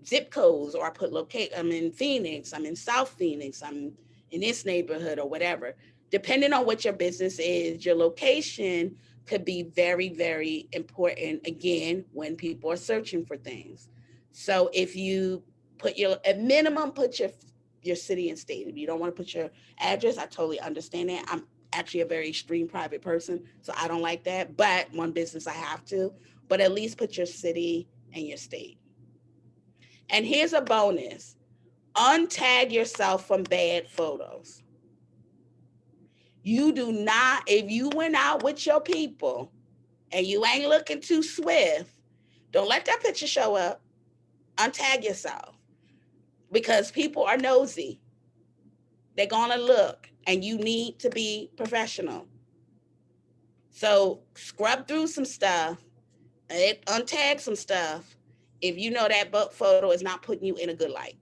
zip codes or I put I'm in Phoenix, I'm in South Phoenix, I'm in this neighborhood or whatever. Depending on what your business is, your location could be very, very important again when people are searching for things. So if you at minimum, put your city and state. If you don't want to put your address, I totally understand that. I'm actually a very extreme private person, so I don't like that. But one business I have to. But at least put your city and your state. And here's a bonus. Untag yourself from bad photos. You do not, if you went out with your people and you ain't looking too swift, don't let that picture show up. Untag yourself because people are nosy. They're going to look and you need to be professional. So scrub through some stuff, untag some stuff if you know that photo is not putting you in a good light.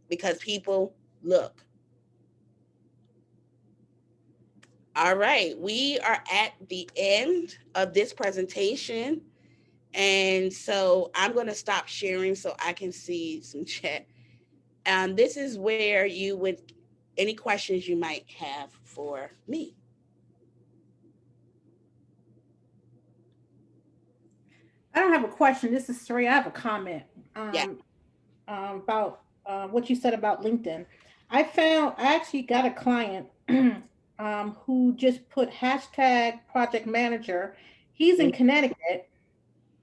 Because people look. All right, we are at the end of this presentation. And so I'm going to stop sharing so I can see some chat. This is where you would, any questions you might have for me. I don't have a question. This is Sri. I have a comment Yeah. about what you said about LinkedIn. I actually got a client who just put hashtag project manager. He's in Connecticut,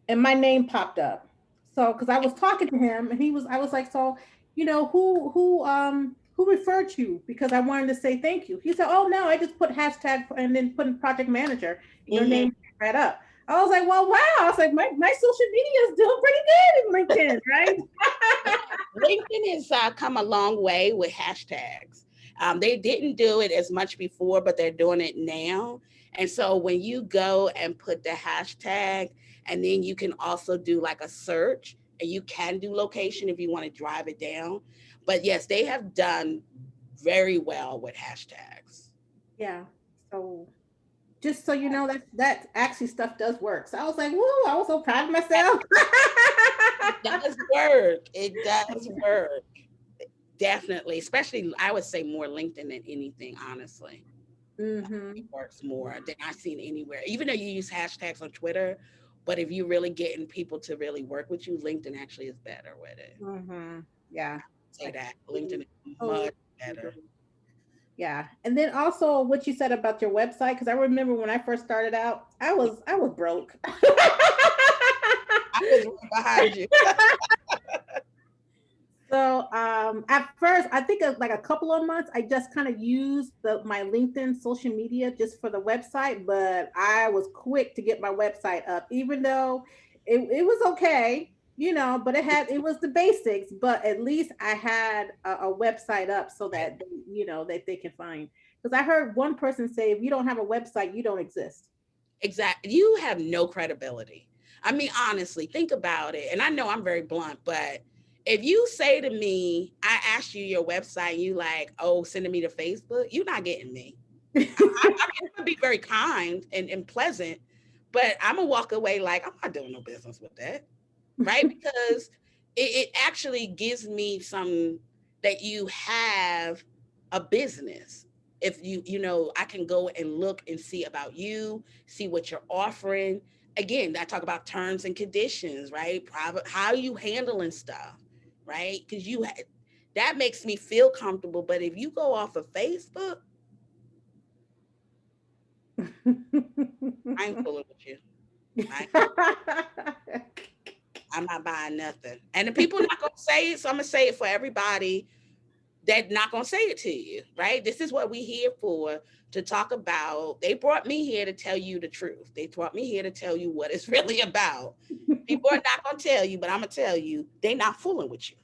and my name popped up. So, because I was talking to him, and I was like, so, who referred you? Because I wanted to say thank you. He said, oh no, I just put hashtag and then put in project manager. Your Mm-hmm. name right up. I was like, well, wow. I was like, my social media is doing pretty good in LinkedIn, right? LinkedIn has come a long way with hashtags. They didn't do it as much before, but they're doing it now. And so when you go and put the hashtag, and then you can also do like a search, and you can do location if you want to drive it down. But yes, they have done very well with hashtags. Yeah. So just so you know that actually stuff does work. So I was like, woo, I was so proud of myself. It does work. It does work. Definitely. Especially, I would say more LinkedIn than anything, honestly. Mm-hmm. It works more than I've seen anywhere. Even though you use hashtags on Twitter, but if you're really getting people to really work with you, LinkedIn actually is better with it. Mm-hmm. Yeah. Say I that. LinkedIn is totally much better. agree. Yeah. And then also what you said about your website, because I remember when I first started out, I was broke. I was right behind you. So at first, I think like a couple of months, I just kind of used my LinkedIn social media just for the website, but I was quick to get my website up, even though it was okay, but it was the basics, but at least I had a website up so Right. that that they can find. Because I heard one person say, if you don't have a website, you don't exist. Exactly. You have no credibility. I mean, honestly, think about it. And I know I'm very blunt, but if you say to me, I asked you your website, and you like, oh, sending me to Facebook, you're not getting me. I mean, I'm gonna be very kind and pleasant, but I'm gonna walk away like I'm not doing no business with that, right? Because it actually gives me some that you have a business. If I can go and look and see about you, see what you're offering. Again, I talk about terms and conditions, right? Private, how you handling stuff, right? Because that makes me feel comfortable. But if you go off of Facebook, I ain't fooling with you. I, I'm not buying nothing. And the people not gonna say it, so I'm gonna say it for everybody that not gonna say it to you, right? This is what we here for, to talk about. They brought me here to tell you the truth. They brought me here to tell you what it's really about. People are not gonna tell you, but I'm gonna tell you, they not fooling with you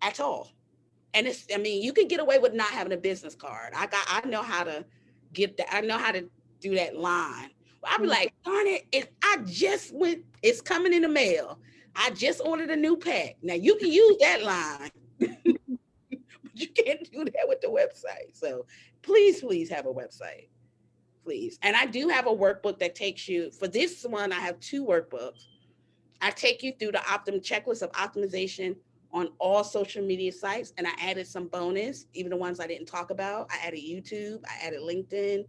at all. And I mean, you can get away with not having a business card. I know how to get that. I know how to do that line. I'll be like, darn it, I just went, it's coming in the mail. I just ordered a new pack. Now you can use that line, but you can't do that with the website. So please have a website. Please. And I do have a workbook that takes you, for this one, I have two workbooks. I take you through the checklist of optimization on all social media sites, and I added some bonus, even the ones I didn't talk about. I added YouTube, I added LinkedIn,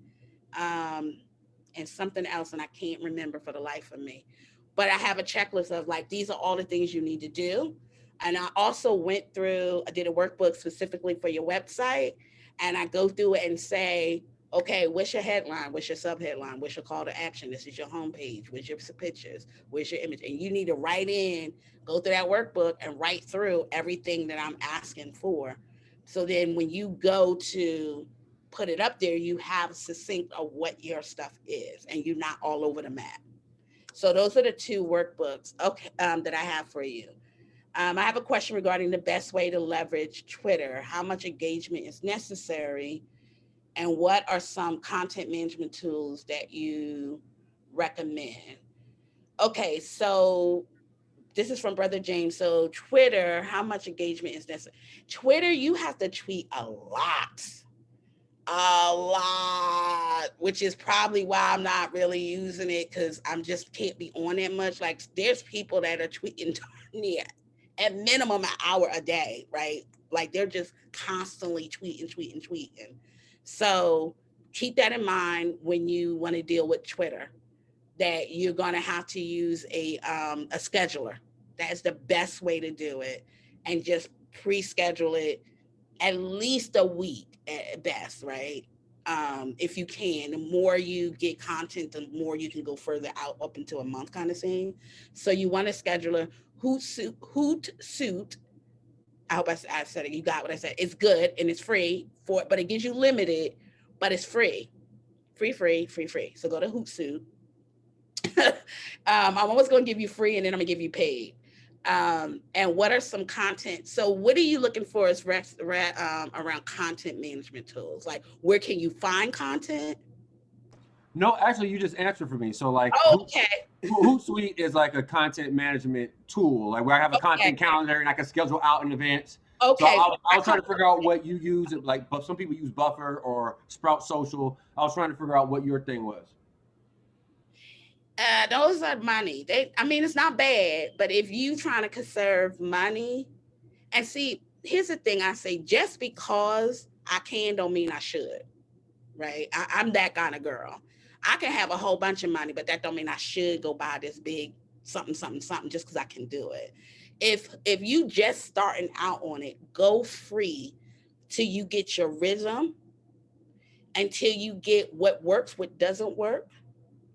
um, and something else, and I can't remember for the life of me. But I have a checklist of like, these are all the things you need to do. And I also I did a workbook specifically for your website, and I go through it and say, okay, what's your headline? What's your subheadline? What's your call to action? This is your homepage. Where's your pictures? Where's your image? And you need to go through that workbook and write through everything that I'm asking for. So then when you go to put it up there, you have succinct of what your stuff is, and you're not all over the map. So those are the two workbooks, okay, that I have for you. I have a question regarding the best way to leverage Twitter. How much engagement is necessary? And what are some content management tools that you recommend? Okay, so this is from Brother James. So Twitter, how much engagement is necessary? Twitter, you have to tweet a lot. a lot, which is probably why I'm not really using it, because I'm just can't be on it much. Like there's people that are tweeting at minimum an hour a day, right? Like they're just constantly tweeting. So keep that in mind when you want to deal with Twitter, that you're going to have to use a scheduler. That is the best way to do it, and just pre-schedule it at least a week at best, right? If you can, the more you get content, the more you can go further out up into a month kind of thing. So you want a scheduler. Hootsuite. I hope I said it. You got what I said. It's good and it's free but it gives you limited, but it's free. Free. So go to Hootsuite. I'm always going to give you free, and then I'm going to give you paid. And what are some content? So what are you looking for as around content management tools? Like, where can you find content? No, actually, you just answered for me. So like, Okay. Hootsuite is like a content management tool, like where I have a content calendar and I can schedule out in advance. Okay. So I was trying to figure out what you use. Like, but some people use Buffer or Sprout Social. I was trying to figure out what your thing was. Those are money. It's not bad, but if you trying to conserve money, and see, here's the thing I say, just because I can don't mean I should, right? I'm that kind of girl. I can have a whole bunch of money, but that don't mean I should go buy this big something just because I can do it. If you just starting out on it, go free till you get your rhythm, until you get what works, what doesn't work,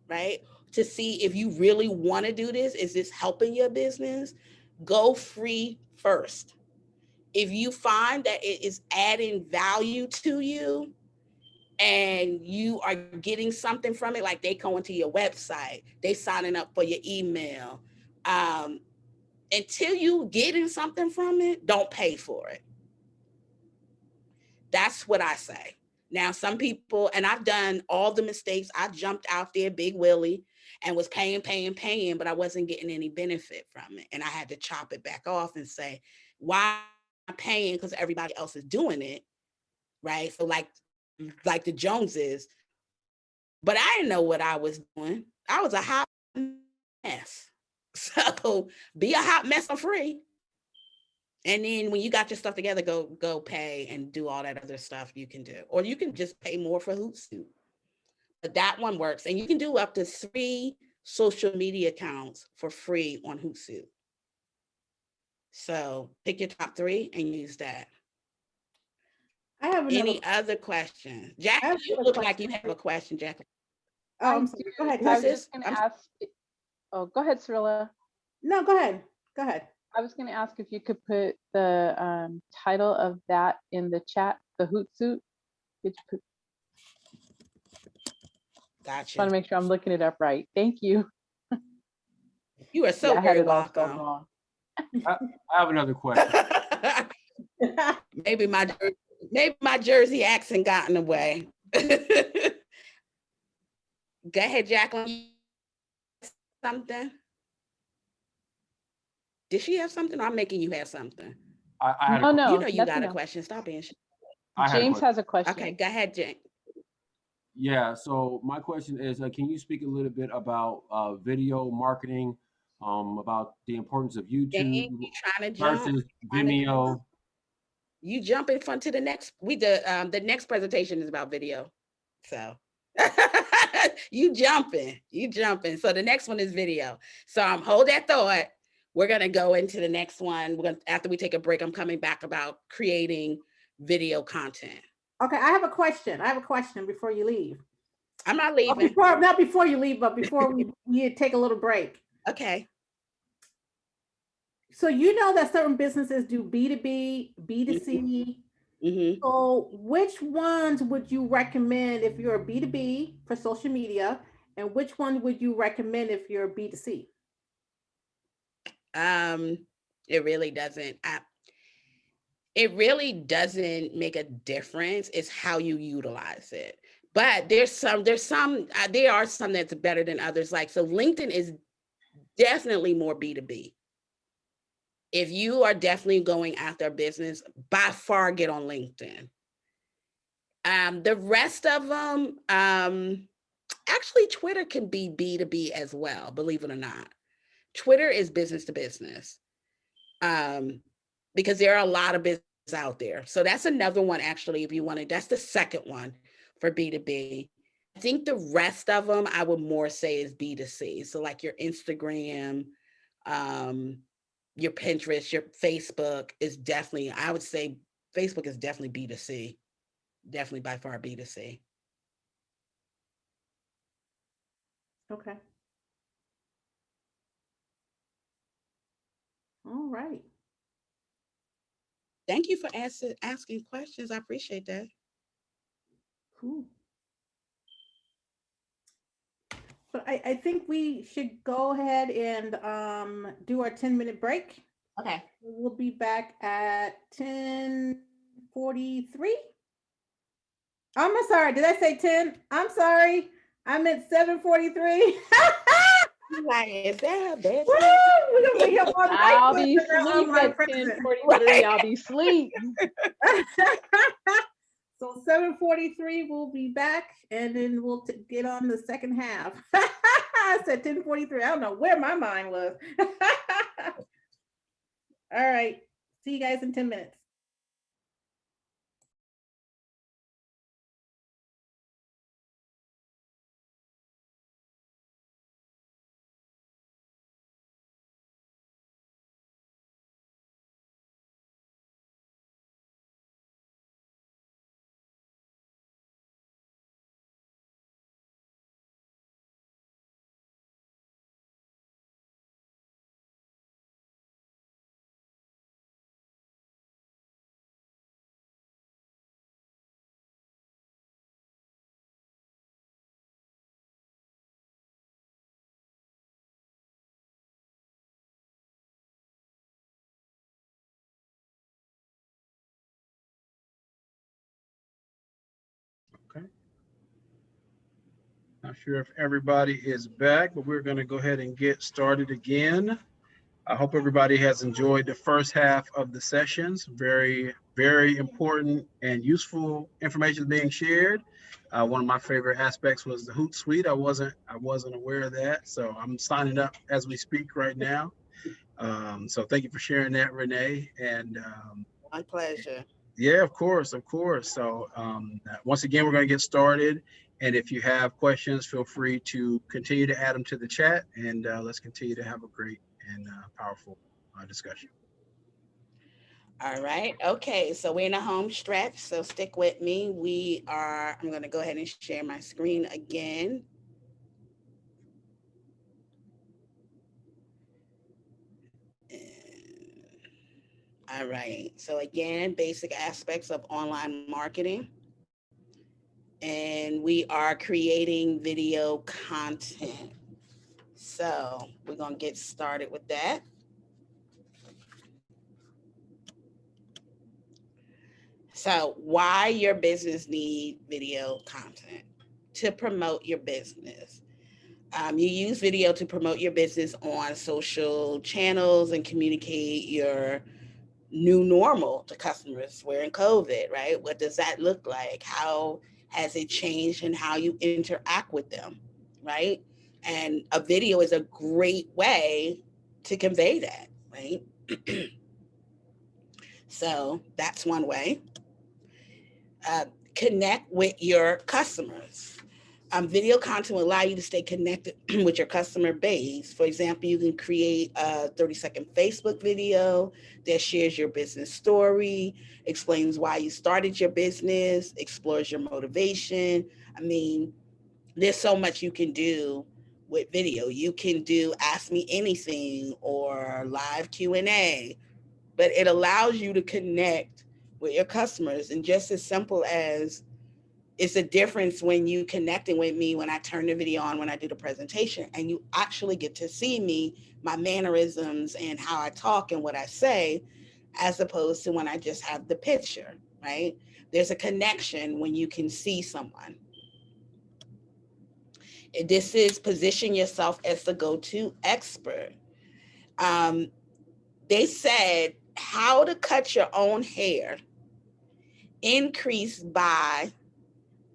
right? To see if you really want to do this. Is this helping your business? Go free first. If you find that it is adding value to you and you are getting something from it, like they going to your website, they signing up for your email, until you getting something from it, don't pay for it. That's what I say. Now, some people, and I've done all the mistakes. I jumped out there, big Willie, and was paying, but I wasn't getting any benefit from it. And I had to chop it back off and say, why am I paying? Because everybody else is doing it, right? So like the Joneses, but I didn't know what I was doing. I was a hot mess. So be a hot mess for free. And then when you got your stuff together, go pay and do all that other stuff you can do. Or you can just pay more for Hootsuite. But that one works. And you can do up to 3 social media accounts for free on Hootsuite. So pick your top 3 and use that. I have any other questions? Jackie, you look like you have a question, Jackie. Oh, I'm sorry. Go ahead. I was just going to ask. Oh, go ahead, Cirilla. No, go ahead. Go ahead. I was going to ask if you could put the title of that in the chat, the Hootsuite. Gotcha. Just want to make sure I'm looking it up right. Thank you. You are so very welcome. I have another question. Maybe my Jersey accent got in the way. Go ahead, Jacqueline. Something? Did she have something? I'm making you have something. No. You know you got a question. Stop being. James has a question. Okay, go ahead, James. Yeah. So my question is, can you speak a little bit about video marketing, about the importance of YouTube versus Vimeo? You jump in front to the next. The next presentation is about video. So you jumping. So the next one is video. So hold that thought. We're gonna go into the next one. After we take a break, I'm coming back about creating video content. Okay, I have a question before you leave. I'm not leaving. Not before you leave, but before we take a little break. Okay. So you know that certain businesses do B2B, B2C. Mm-hmm. So which ones would you recommend if you're a B2B for social media, and which one would you recommend if you're a B2C? It really doesn't. It really doesn't make a difference. It's how you utilize it. But there are some that's better than others. Like, so LinkedIn is definitely more B2B. If you are definitely going after a business, by far get on LinkedIn. The rest of them, actually, Twitter can be B2B as well, believe it or not. Twitter is business to business, because there are a lot of businesses out there. So that's another one, actually, if you wanted, that's the second one for B2B. I think the rest of them, I would more say is B2C. So like your Instagram, your Pinterest, your Facebook is definitely, I would say Facebook is definitely B2C, definitely by far B2C. Okay. All right. Thank you for asking questions. I appreciate that. Cool. But I think we should go ahead and do our 10-minute break. Okay. We'll be back at 10:43. I'm sorry. Did I say 10? I'm sorry. I meant 7:43. Like, is that a bad Woo! We're gonna be here all night. I'll be asleep at 10:43. I'll be asleep. So 7:43, we'll be back, and then we'll get on the second half. I said 10:43. I don't know where my mind was. All right. See you guys in 10 minutes. Okay. Not sure if everybody is back, but we're going to go ahead and get started again. I hope everybody has enjoyed the first half of the sessions. Very, very important and useful information being shared. One of my favorite aspects was the Hootsuite. I wasn't aware of that, so I'm signing up as we speak right now. So thank you for sharing that, Renee. And My pleasure. yeah, of course, of course. So once again, we're going to get started. And if you have questions, feel free to continue to add them to the chat, and let's continue to have a great and powerful discussion. All right. Okay. So we're in a home stretch. So stick with me. I'm going to go ahead and share my screen again. All right. So again, basic aspects of online marketing. And we are creating video content. So we're going to get started with that. So why your business need video content? To promote your business. You use video to promote your business on social channels and communicate your new normal to customers. We're in COVID, right? What does that look like? How has it changed in how you interact with them, right? And a video is a great way to convey that, right? So that's one way. Connect with your customers. Video content will allow you to stay connected with your customer base. For example, you can create a 30-second Facebook video that shares your business story, explains why you started your business, explores your motivation. I mean, there's so much you can do with video. You can do Ask Me Anything or live Q&A, but it allows you to connect with your customers. And just as simple as, it's a difference when you connecting with me when I turn the video on, when I do the presentation, and you actually get to see me, my mannerisms and how I talk and what I say, as opposed to when I just have the picture, right? There's a connection when you can see someone. This is position yourself as the go-to expert. They said how to cut your own hair increased by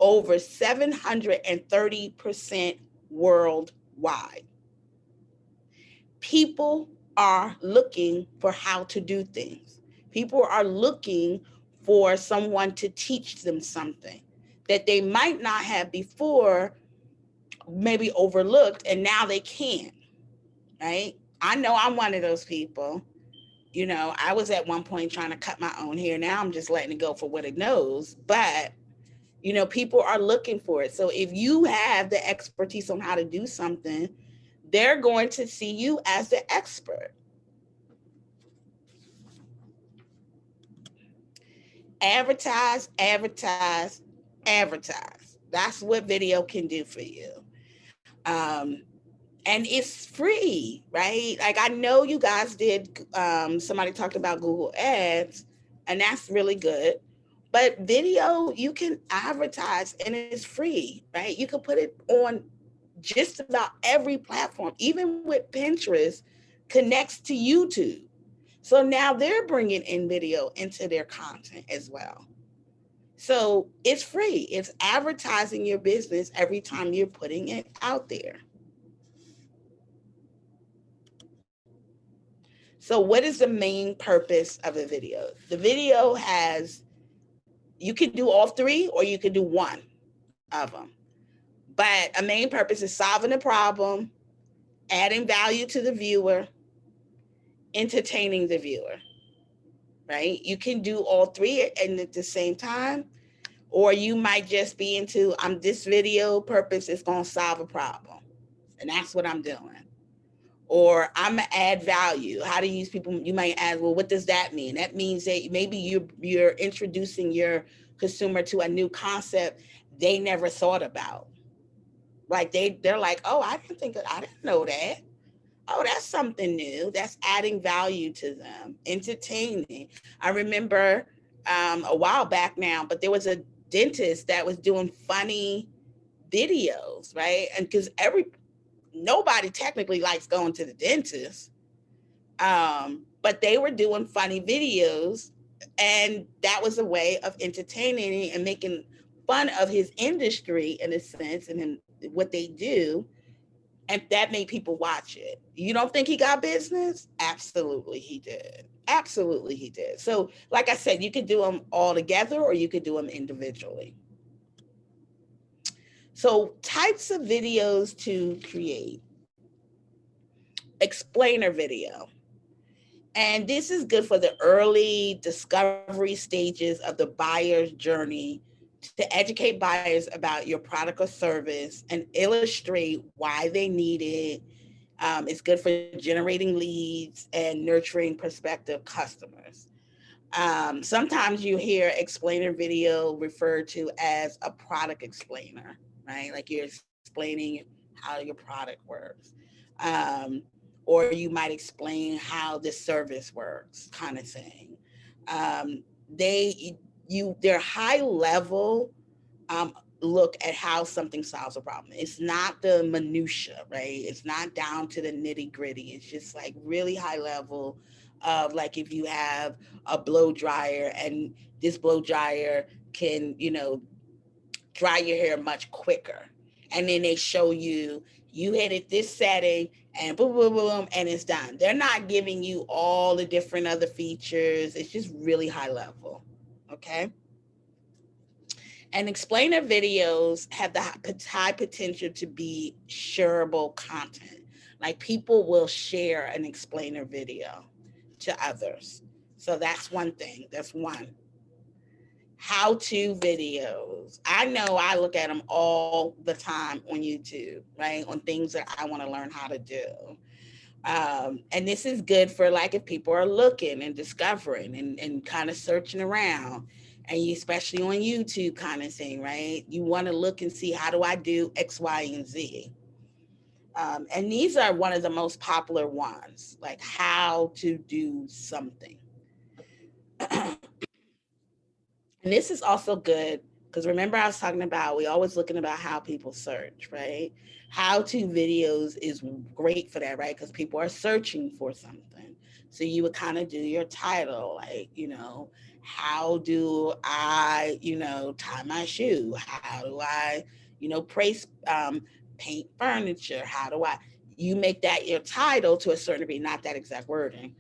over 730% worldwide. People are looking for how to do things. People are looking for someone to teach them something that they might not have before, maybe overlooked, and now they can, right? I know I'm one of those people. You know, I was at one point trying to cut my own hair. Now I'm just letting it go for what it knows. But, you know, people are looking for it. So if you have the expertise on how to do something, they're going to see you as the expert. Advertise, advertise, advertise. That's what video can do for you. And it's free, right? Like, I know you guys did, somebody talked about Google Ads, and that's really good. But video, you can advertise and it's free, right? You can put it on just about every platform, even with Pinterest connects to YouTube. So now they're bringing in video into their content as well. So it's free. It's advertising your business every time you're putting it out there. So what is the main purpose of a video? The video has, you can do all three or you can do one of them. But a main purpose is solving a problem, adding value to the viewer, entertaining the viewer, right? You can do all three and at the same time, or you might just be into, this video purpose is going to solve a problem. And that's what I'm doing. Or I'm gonna add value. How to use people? You might ask, well, what does that mean? That means that maybe you're introducing your consumer to a new concept they never thought about. Like they're like, oh, I didn't know that. Oh, that's something new. That's adding value to them, entertaining. I remember a while back now, but there was a dentist that was doing funny videos, right? And because nobody technically likes going to the dentist, but they were doing funny videos, and that was a way of entertaining and making fun of his industry in a sense and what they do, and that made people watch it. You don't think he got business? Absolutely he did. Absolutely he did. So like I said, you could do them all together or you could do them individually. So types of videos to create. Explainer video. And this is good for the early discovery stages of the buyer's journey to educate buyers about your product or service and illustrate why they need it. It's good for generating leads and nurturing prospective customers. Sometimes you hear explainer video referred to as a product explainer, right? Like you're explaining how your product works. Or you might explain how this service works, kind of thing. They're high level look at how something solves a problem. It's not the minutia, right? It's not down to the nitty gritty. It's just like really high level of like if you have a blow dryer and this blow dryer can, dry your hair much quicker. And then they show you hit it this setting and boom, boom, boom, and it's done. They're not giving you all the different other features. It's just really high level. Okay. And explainer videos have the high potential to be shareable content. Like people will share an explainer video to others. So that's one thing. That's one. How-to videos. I know I look at them all the time on YouTube, right? On things that I want to learn how to do. And this is good for like if people are looking and discovering and kind of searching around, and you, especially on YouTube kind of thing, right? You want to look and see, how do I do X, Y, and Z? And these are one of the most popular ones, like how to do something. And this is also good because remember I was talking about, we always looking about how people search, right? How to videos is great for that, right? Because people are searching for something. So you would kind of do your title, like, how do I, tie my shoe? How do I, paint furniture? How do you make that your title to a certain degree, not that exact wording.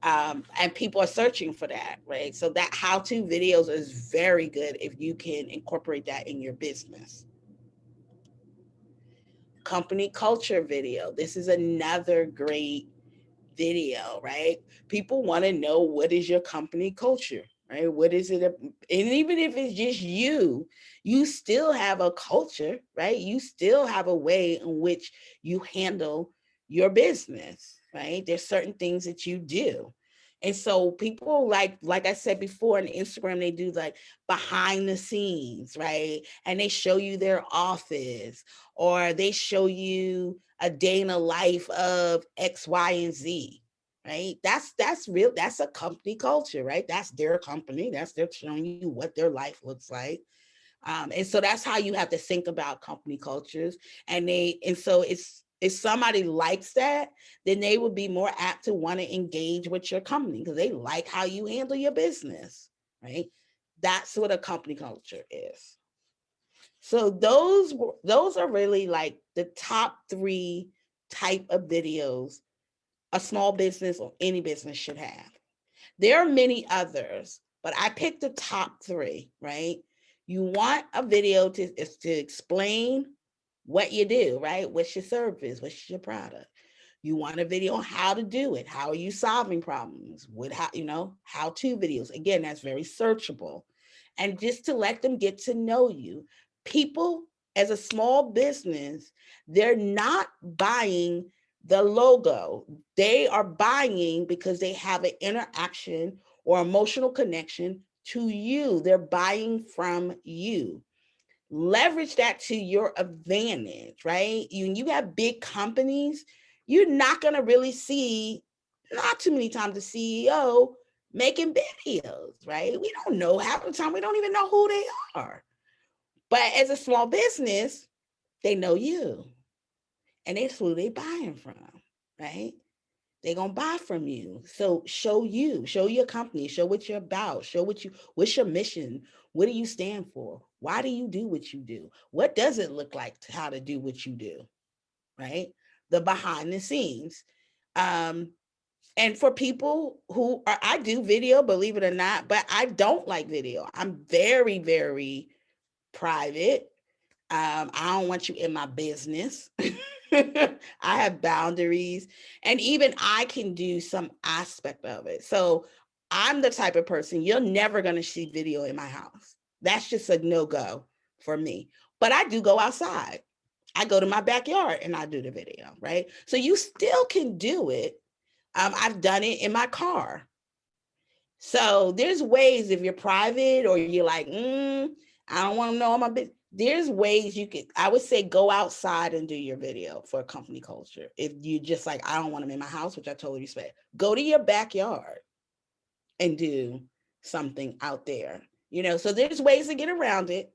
And people are searching for that, right? So that how-to videos is very good if you can incorporate that in your business. Company culture video. This is another great video, right? People want to know, what is your company culture, right? What is it? And even if it's just you still have a culture, right? You still have a way in which you handle your business, right? There's certain things that you do. And so people, like I said before, on Instagram, they do like behind the scenes, right? And they show you their office, or they show you a day in the life of X, Y, and Z, right? That's real. That's a company culture, right? That's their company. They're showing you what their life looks like. And so that's how you have to think about company cultures. And so if somebody likes that, then they would be more apt to want to engage with your company because they like how you handle your business, right? That's what a company culture is. So those are really like the top 3 type of videos a small business or any business should have. There are many others, but I picked the top 3, right? You want a video to explain what you do, right? What's your service? What's your product? You want a video on how to do it. How are you solving problems? How-to videos. Again, that's very searchable. And just to let them get to know you. People, as a small business, they're not buying the logo. They are buying because they have an interaction or emotional connection to you. They're buying from you. Leverage that to your advantage, right? You have big companies, you're not going to really see, not too many times, the CEO making videos, right? We don't know, half the time we don't even know who they are. But as a small business, they know you, and that's who they buying from, right? They're going to buy from you. So show your company, show what you're about, what's your mission? What do you stand for? Why do you do what you do? What does it look like how to do what you do, right? The behind the scenes. And for people I do video, believe it or not, but I don't like video. I'm very, very private. I don't want you in my business. I have boundaries, and even I can do some aspect of it. So I'm the type of person, you're never going to see video in my house. That's just a no-go for me. But I do go outside. I go to my backyard and I do the video, right? So you still can do it. I've done it in my car. So there's ways, if you're private or you're like, I don't want to know my business. There's ways you could, I would say, go outside and do your video for a company culture. If you just like, I don't want them in my house, which I totally respect, go to your backyard and do something out there. So there's ways to get around it.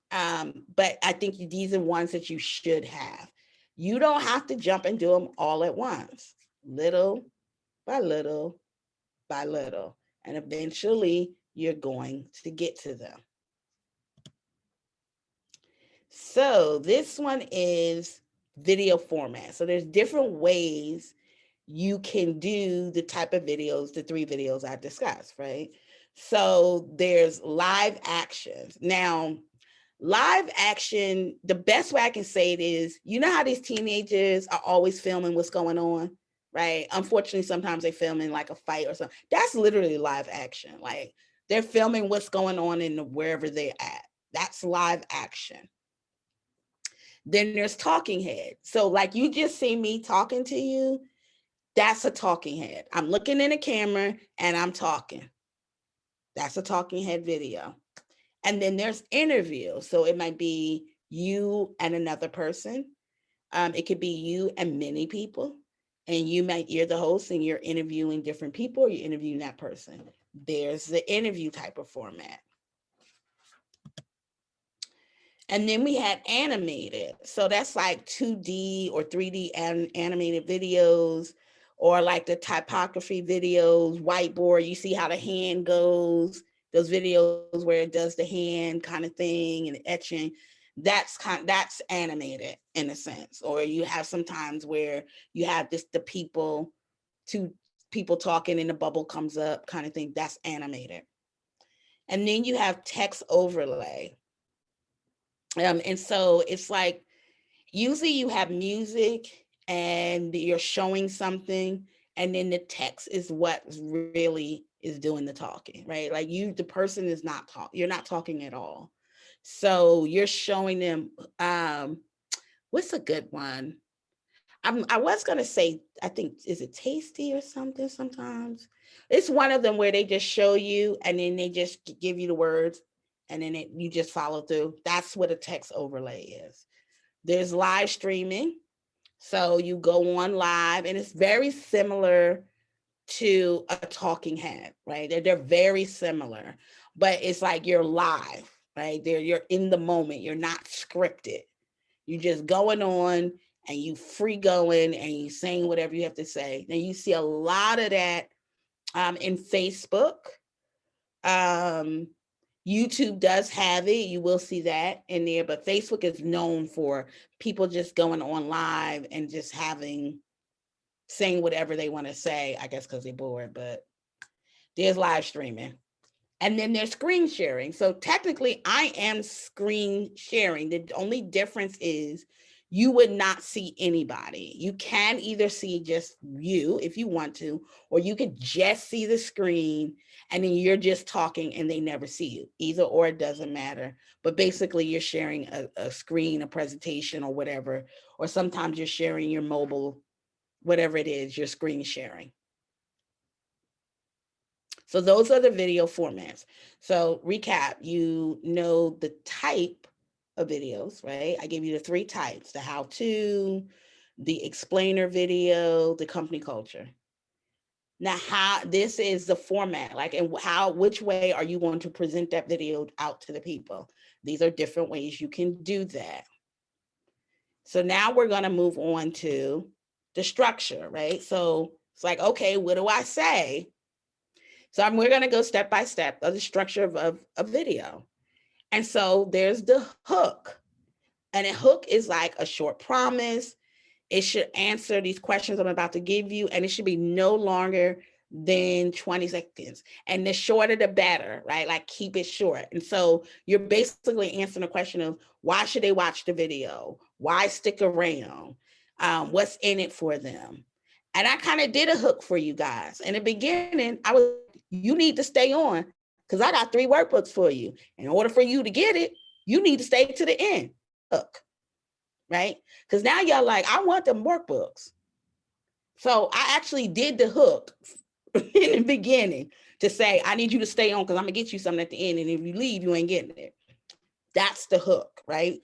But I think these are ones that you should have. You don't have to jump and do them all at once, little by little by little. And eventually you're going to get to them. So this one is video format. So there's different ways you can do the type of videos, the 3 videos I discussed, right? So there's live actions. Now, live action, the best way I can say it is, how these teenagers are always filming what's going on, right? Unfortunately, sometimes they film in like a fight or something. That's literally live action. Like they're filming what's going on in wherever they're at. That's live action. Then there's talking head. So like you just see me talking to you, that's a talking head. I'm looking in the camera and I'm talking. That's a talking head video. And then there's interview. So it might be you and another person. It could be you and many people. And you're the host and you're interviewing different people, or you're interviewing that person. There's the interview type of format. And then we had animated. So that's like 2D or 3D animated videos or like the typography videos, whiteboard, you see how the hand goes, those videos where it does the hand kind of thing and etching, that's animated in a sense. Or you have sometimes where you have the two people talking and the bubble comes up kind of thing, that's animated. And then you have text overlay. And so it's like, usually you have music and you're showing something, and then the text is what really is doing the talking, right? Like the person is not talking, you're not talking at all. So you're showing them, what's a good one? I was going to say, I think, is it Tasty or something sometimes? It's one of them where they just show you and then they just give you the words and then you just follow through. That's what a text overlay is. There's live streaming. So you go on live and it's very similar to a talking head, right? They're very similar, but it's like you're live, right? You're in the moment. You're not scripted. You're just going on and you free going and you saying whatever you have to say. Now you see a lot of that in Facebook. YouTube does have it. You will see that in there, but Facebook is known for people just going on live and just saying whatever they want to say, I guess because they're bored, but there's live streaming. And then there's screen sharing. So technically I am screen sharing. The only difference is you would not see anybody. You can either see just you if you want to, or you could just see the screen and then you're just talking and they never see you. Either or, it doesn't matter. But basically you're sharing a screen, a presentation or whatever, or sometimes you're sharing your mobile, whatever it is, you're screen sharing. So those are the video formats. So recap, you know the type of videos, right? I gave you the 3 types: the how-to, the explainer video, the company culture. Now, this is the format, like, and which way are you going to present that video out to the people? These are different ways you can do that. So now we're going to move on to the structure, right? So it's like, okay, what do I say? So we're going to go step by step of the structure of a video. And so there's the hook. And a hook is like a short promise. It should answer these questions I'm about to give you, and it should be no longer than 20 seconds. And the shorter, the better, right? Like keep it short. And so you're basically answering the question of why should they watch the video? Why stick around? What's in it for them? And I kind of did a hook for you guys. In the beginning, you need to stay on because I got 3 workbooks for you. In order for you to get it, you need to stay to the end. Hook, right? Because now y'all like, I want them workbooks. So I actually did the hook in the beginning to say, I need you to stay on because I'm going to get you something at the end. And if you leave, you ain't getting it. That's the hook, right?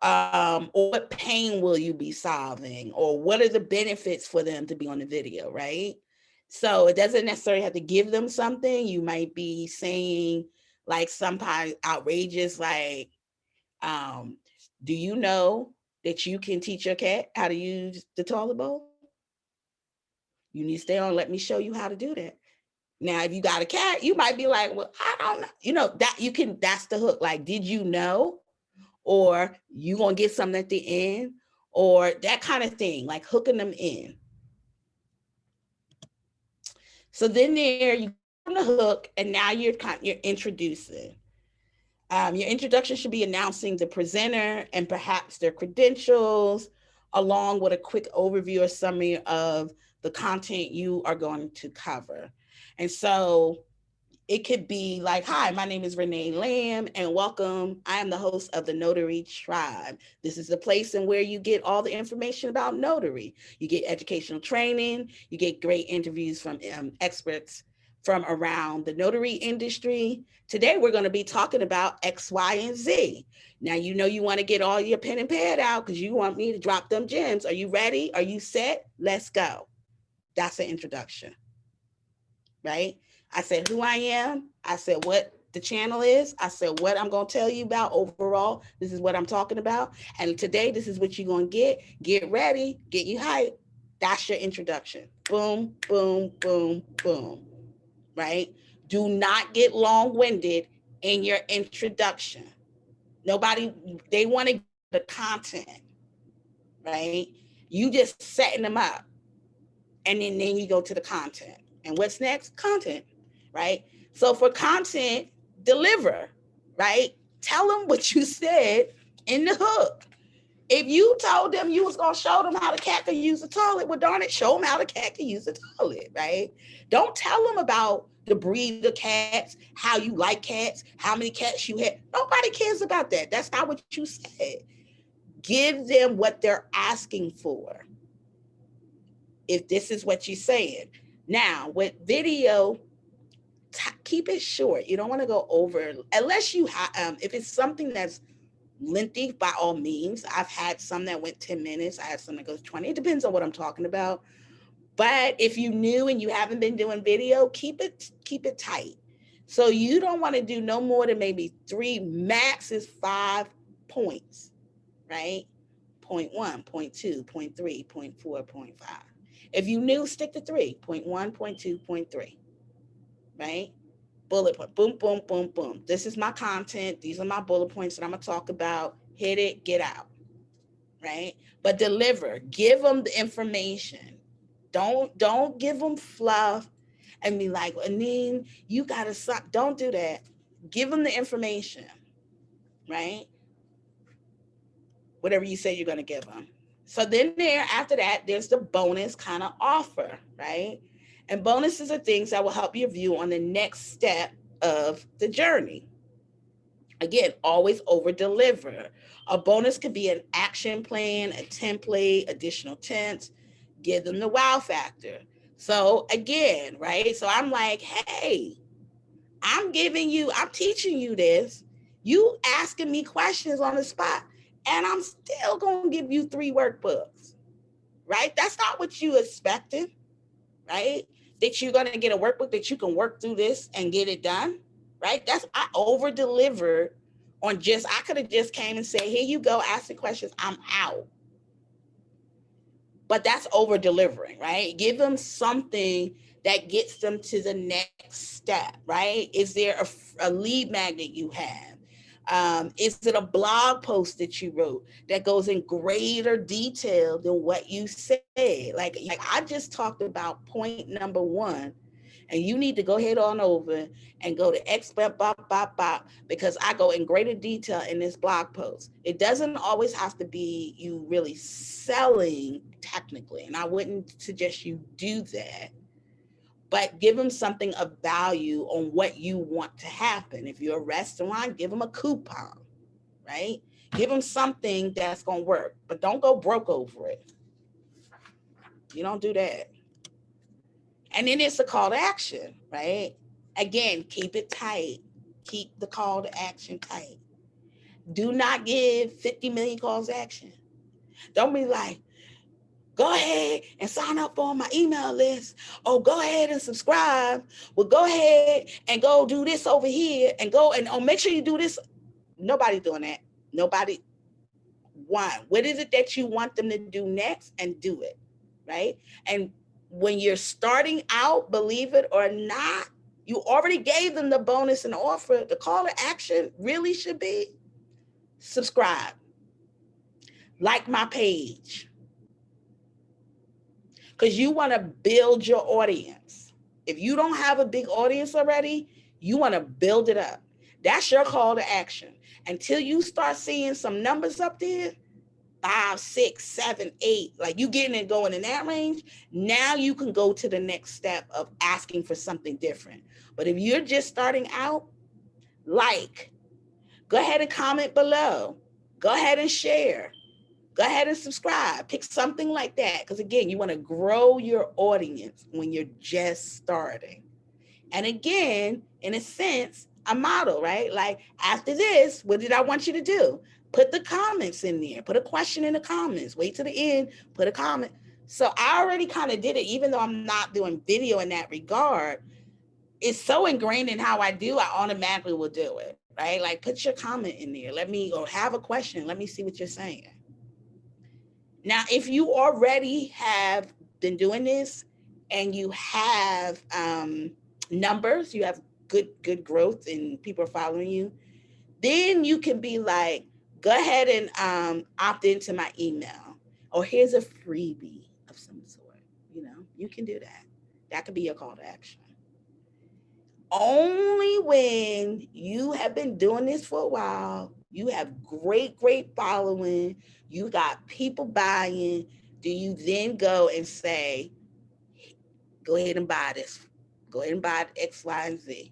Or what pain will you be solving? Or what are the benefits for them to be on the video, right? So it doesn't necessarily have to give them something. You might be saying like sometimes outrageous, like, do you know that you can teach your cat how to use the toilet bowl? You need to stay on. Let me show you how to do that. Now, if you got a cat, you might be like, well, I don't know. You know, that you can, that's the hook. Like, did you know? Or you gonna get something at the end? Or that kind of thing, like hooking them in. So then there you on the hook, and now you're introducing. Your introduction should be announcing the presenter and perhaps their credentials, along with a quick overview or summary of the content you are going to cover. And so it could be like, hi, my name is Renee Lamb, and welcome. I am the host of the Notary Tribe. This is the place and where you get all the information about notary. You get educational training, you get great interviews from experts from around the notary industry. Today, we're going to be talking about X, Y, and Z. Now, you know you want to get all your pen and pad out because you want me to drop them gems. Are you ready? Are you set? Let's go. That's an introduction, right? I said who I am. I said what the channel is. I said what I'm going to tell you about overall. This is what I'm talking about. And today, this is what you're going to get. Get ready. Get you hyped. That's your introduction. Boom, boom, boom, boom, right? Do not get long-winded in your introduction. Nobody, they want to get the content, right? You just setting them up. And then you go to the content. And what's next? Content, right? So for content, deliver, right? Tell them what you said in the hook. If you told them you was going to show them how the cat can use the toilet, well, darn it, show them how the cat can use the toilet, right? Don't tell them about the breed of cats, how you like cats, how many cats you had. Nobody cares about that. That's not what you said. Give them what they're asking for, if this is what you're saying. Now, with video, keep it short. You don't want to go over, unless you have, if it's something that's lengthy, by all means. I've had some that went 10 minutes. I had some that goes 20. It depends on what I'm talking about. But if you're new and you haven't been doing video, keep it tight. So you don't want to do no more than maybe 3, max is 5 points, right? Point 1, point 2, point 3, point 4, point 5. If you new, stick to 3, point 1, point 2, point 3, right? Bullet point, boom, boom, boom, boom. This is my content. These are my bullet points that I'm gonna talk about. Hit it, get out, right? But deliver, give them the information. Don't give them fluff and be like, Anine, you gotta suck. Don't do that. Give them the information, right? Whatever you say you're gonna give them. So then after that, there's the bonus kind of offer, right? And bonuses are things that will help your view on the next step of the journey. Again, always over deliver. A bonus could be an action plan, a template, additional tints, give them the wow factor. So again, right? So I'm like, hey, I'm teaching you this. You asking me questions on the spot, and I'm still going to give you 3 workbooks, right? That's not what you expected, right? That you're going to get a workbook that you can work through this and get it done, right? I over delivered on I could have just came and said, here you go, ask the questions, I'm out. But that's over delivering, right? Give them something that gets them to the next step, right? Is there a lead magnet you have? Is it a blog post that you wrote that goes in greater detail than what you said? Like I just talked about point number 1, and you need to go head on over and go to expert because I go in greater detail in this blog post. It doesn't always have to be you really selling technically, and I wouldn't suggest you do that. But give them something of value on what you want to happen. If you're a restaurant, give them a coupon, right? Give them something that's going to work, but don't go broke over it. You don't do that. And then it's the call to action, right? Again, keep it tight. Keep the call to action tight. Do not give 50 million calls to action. Don't be like, go ahead and sign up on my email list. Oh, go ahead and subscribe. Well, go ahead and go do this over here and go and make sure you do this. Nobody's doing that. Nobody. Why? What is it that you want them to do next, and do it, right? And when you're starting out, believe it or not, you already gave them the bonus and offer. The call to action really should be subscribe, like my page, because you want to build your audience. If you don't have a big audience already, you want to build it up. That's your call to action. Until you start seeing some numbers up there, 5, 6, 7, 8, like you getting and going in that range, now you can go to the next step of asking for something different. But if you're just starting out, go ahead and comment below. Go ahead and share. Go ahead and subscribe. Pick something like that. Because again, you want to grow your audience when you're just starting. And again, in a sense, a model, right? Like after this, what did I want you to do? Put the comments in there. Put a question in the comments. Wait to the end. Put a comment. So I already kind of did it, even though I'm not doing video in that regard. It's so ingrained in how I do, I automatically will do it, right? Like put your comment in there. Or have a question. Let me see what you're saying. Now, if you already have been doing this and you have numbers, you have good growth and people are following you, then you can be like, go ahead and opt into my email, or here's a freebie of some sort. You know, you can do that. That could be your call to action. Only when you have been doing this for a while, you have great following, you got people buying, do you then go and say, go ahead and buy this. Go ahead and buy X, Y, and Z.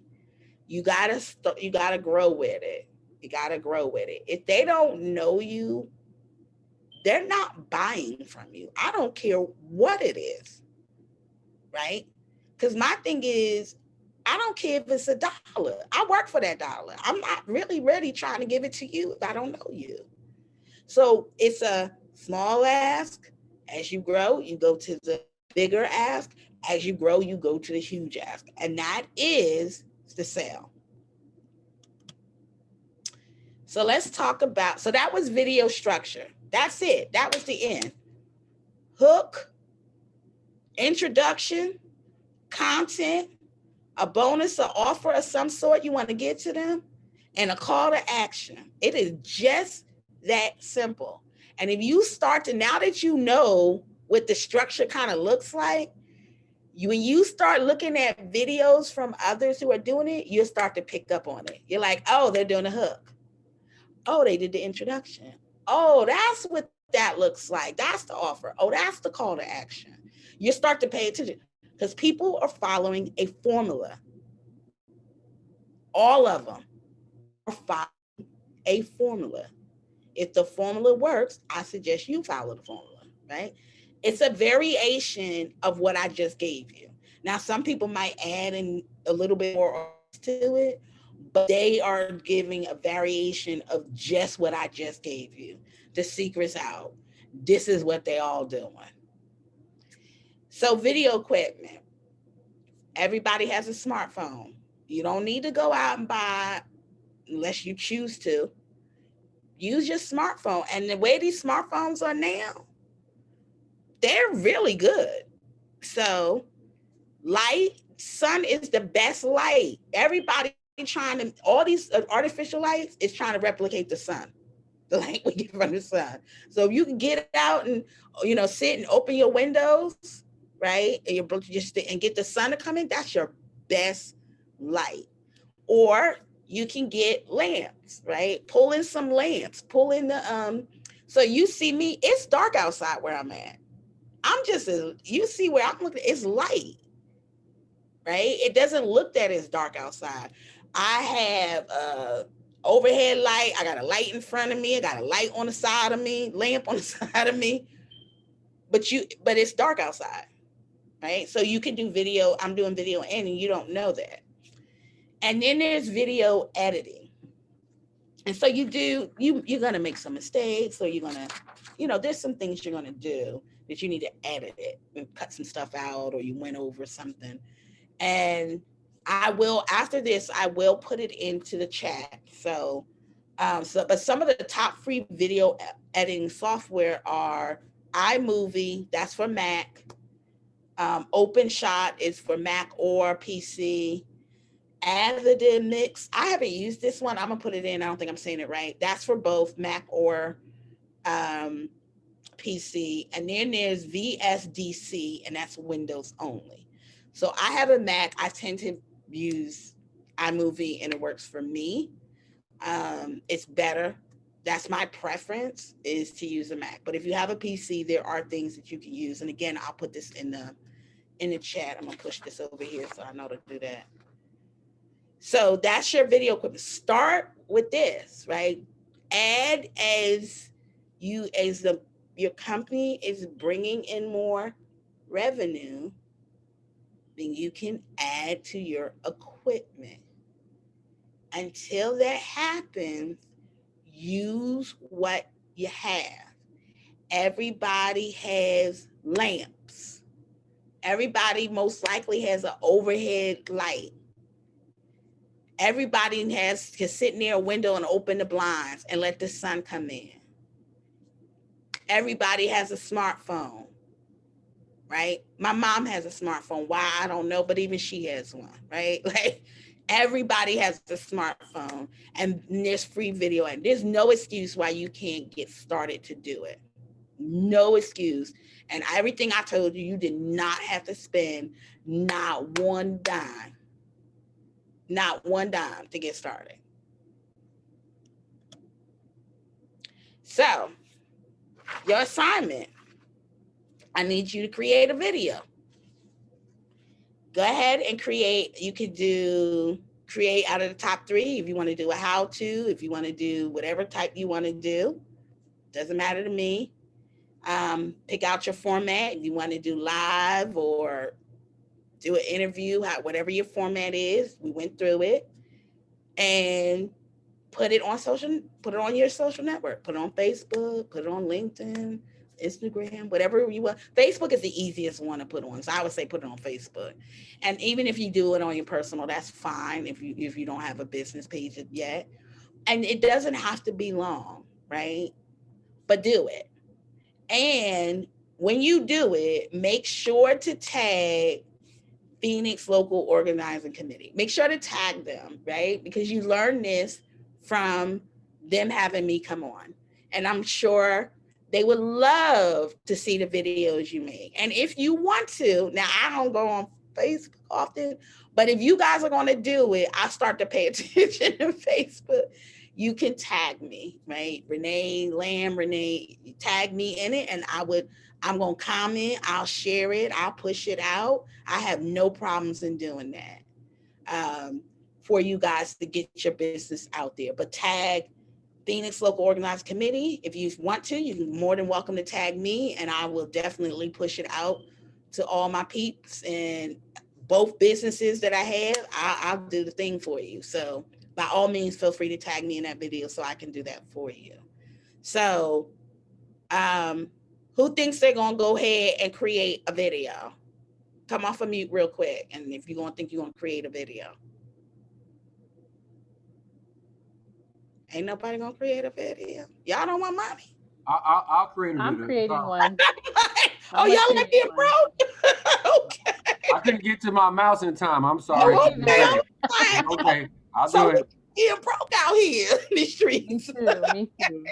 You gotta grow with it. You gotta grow with it. If they don't know you, they're not buying from you. I don't care what it is, right? Because my thing is, I don't care if it's $1. I work for that dollar. I'm not really trying to give it to you if I don't know you. So it's a small ask. As you grow, you go to the bigger ask. As you grow, you go to the huge ask. And that is the sale. So let's talk about, so that was video structure. That's it. That was the end. Hook, introduction, content, a bonus or offer of some sort you want to get to them, and a call to action. It is just that simple. And if you start to, now that you know what the structure kind of looks like, when you start looking at videos from others who are doing it, you'll start to pick up on it. You're like, oh, they're doing a hook. Oh, they did the introduction. Oh, that's what that looks like. That's the offer. Oh, that's the call to action. You start to pay attention because people are following a formula. All of them are following a formula. If the formula works, I suggest you follow the formula, right? It's a variation of what I just gave you. Now, some people might add in a little bit more to it, but they are giving a variation of just what I just gave you. The secret's out. This is what they all doing. So video equipment. Everybody has a smartphone. You don't need to go out and buy unless you choose to. Use your smartphone. And the way these smartphones are now, they're really good. So light, sun is the best light. Everybody trying to, all these artificial lights is trying to replicate the sun, the light we get from the sun. So if you can get out and, you know, sit and open your windows, right, and just and get the sun to come in, that's your best light. Or you can get lamps, right? Pull in some lamps, pull in the so you see me, it's dark outside where I'm at. I'm just, you see where I'm looking, it's light, right? It doesn't look that it's dark outside. I have a overhead light. I got a light in front of me. I got a light on the side of me, lamp on the side of me. But it's dark outside, right? So you can do video. I'm doing video and you don't know that. And then there's video editing. And so you're going to make some mistakes, or you're going to, you know, there's some things you're going to do that you need to edit it and cut some stuff out, or you went over something. And I will, after this, I will put it into the chat. So, but some of the top free video editing software are iMovie, that's for Mac. OpenShot is for Mac or PC. Avidemix Mix, I haven't used this one. I'm gonna put it in. I don't think I'm saying it right. That's for both Mac or PC. And then there's VSDC, and that's Windows only. So I have a Mac. I tend to use iMovie, and it works for me. It's better. That's my preference, is to use a Mac. But if you have a PC, there are things that you can use. And again, I'll put this in the chat. I'm gonna push this over here so I know to do that. So that's your video equipment. Start with this, right? Add as your company is bringing in more revenue, then you can add to your equipment. Until that happens, use what you have. Everybody has lamps. Everybody most likely has an overhead light. Everybody can sit near a window and open the blinds and let the sun come in. Everybody has a smartphone. right? My mom has a smartphone. Why? I don't know, but even she has one, right? Like everybody has a smartphone, and there's free video, and there's no excuse why you can't get started to do it. No excuse. And everything I told you, you did not have to spend not one dime to get started. So, your assignment, I need you to create a video. Go ahead and create. You could create out of the top 3 if you want to do a how-to, if you want to do whatever type you want to do. Doesn't matter to me. Pick out your format. If you want to do live or do an interview, whatever your format is, we went through it, and put it on your social network, put it on Facebook, put it on LinkedIn, Instagram, whatever you want. Facebook is the easiest one to put on. So I would say put it on Facebook. And even if you do it on your personal, that's fine if you don't have a business page yet. And it doesn't have to be long, right? But do it. And when you do it, make sure to tag Phoenix Local Organizing Committee. Make sure to tag them, right? Because you learn this from them having me come on. And I'm sure they would love to see the videos you make. And if you want to, now I don't go on Facebook often, but if you guys are going to do it, I start to pay attention to Facebook. You can tag me, right? Renee Lamb, Renee, tag me in it, and I'm going to comment, I'll share it, I'll push it out. I have no problems in doing that for you guys to get your business out there. But tag Phoenix Local Organized Committee. If you want to, you're more than welcome to tag me, and I will definitely push it out to all my peeps and both businesses that I have. I'll do the thing for you. So by all means, feel free to tag me in that video so I can do that for you. So who thinks they're going to go ahead and create a video? Come off of mute real quick. And if you're going to think you're going to create a video. Ain't nobody going to create a video. Y'all don't want money. I'll create a video. I'm creating one. Oh, y'all like being broke? Okay. I couldn't get to my mouse in time. I'm sorry. Okay, I'll do it. Being broke out here in the streets. Me too.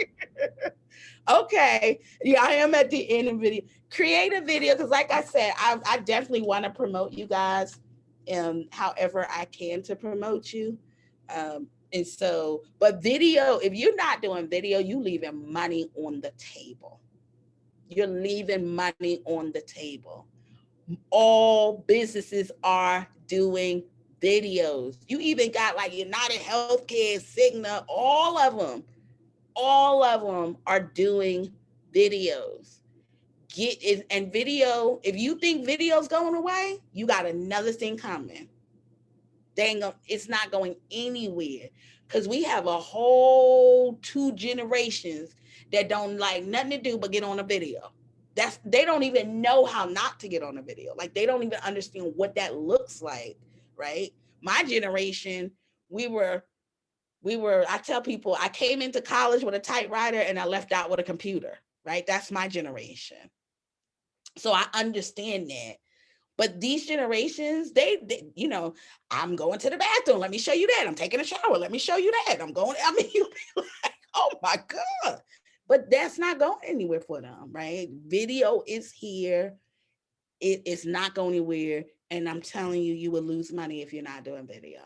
Okay. Yeah, I am at the end of the video. Create a video, because like I said, I definitely want to promote you guys however I can to promote you. And so, but video, if you're not doing video, you leaving money on the table. You're leaving money on the table. All businesses are doing videos. You even got like United Healthcare, Cigna, all of them are doing videos. Get it, and video, if you think video's going away, you got another thing coming. It's not going anywhere, because we have a whole 2 generations that don't like nothing to do but get on a video. They don't even know how not to get on a video. Like they don't even understand what that looks like, right? My generation, I tell people I came into college with a typewriter and I left out with a computer, right? That's my generation. So I understand that. But these generations, they I'm going to the bathroom. Let me show you that. I'm taking a shower. Let me show you that. You'll be like, oh my God. But that's not going anywhere for them, right? Video is here. It is not going anywhere. And I'm telling you, you will lose money if you're not doing video.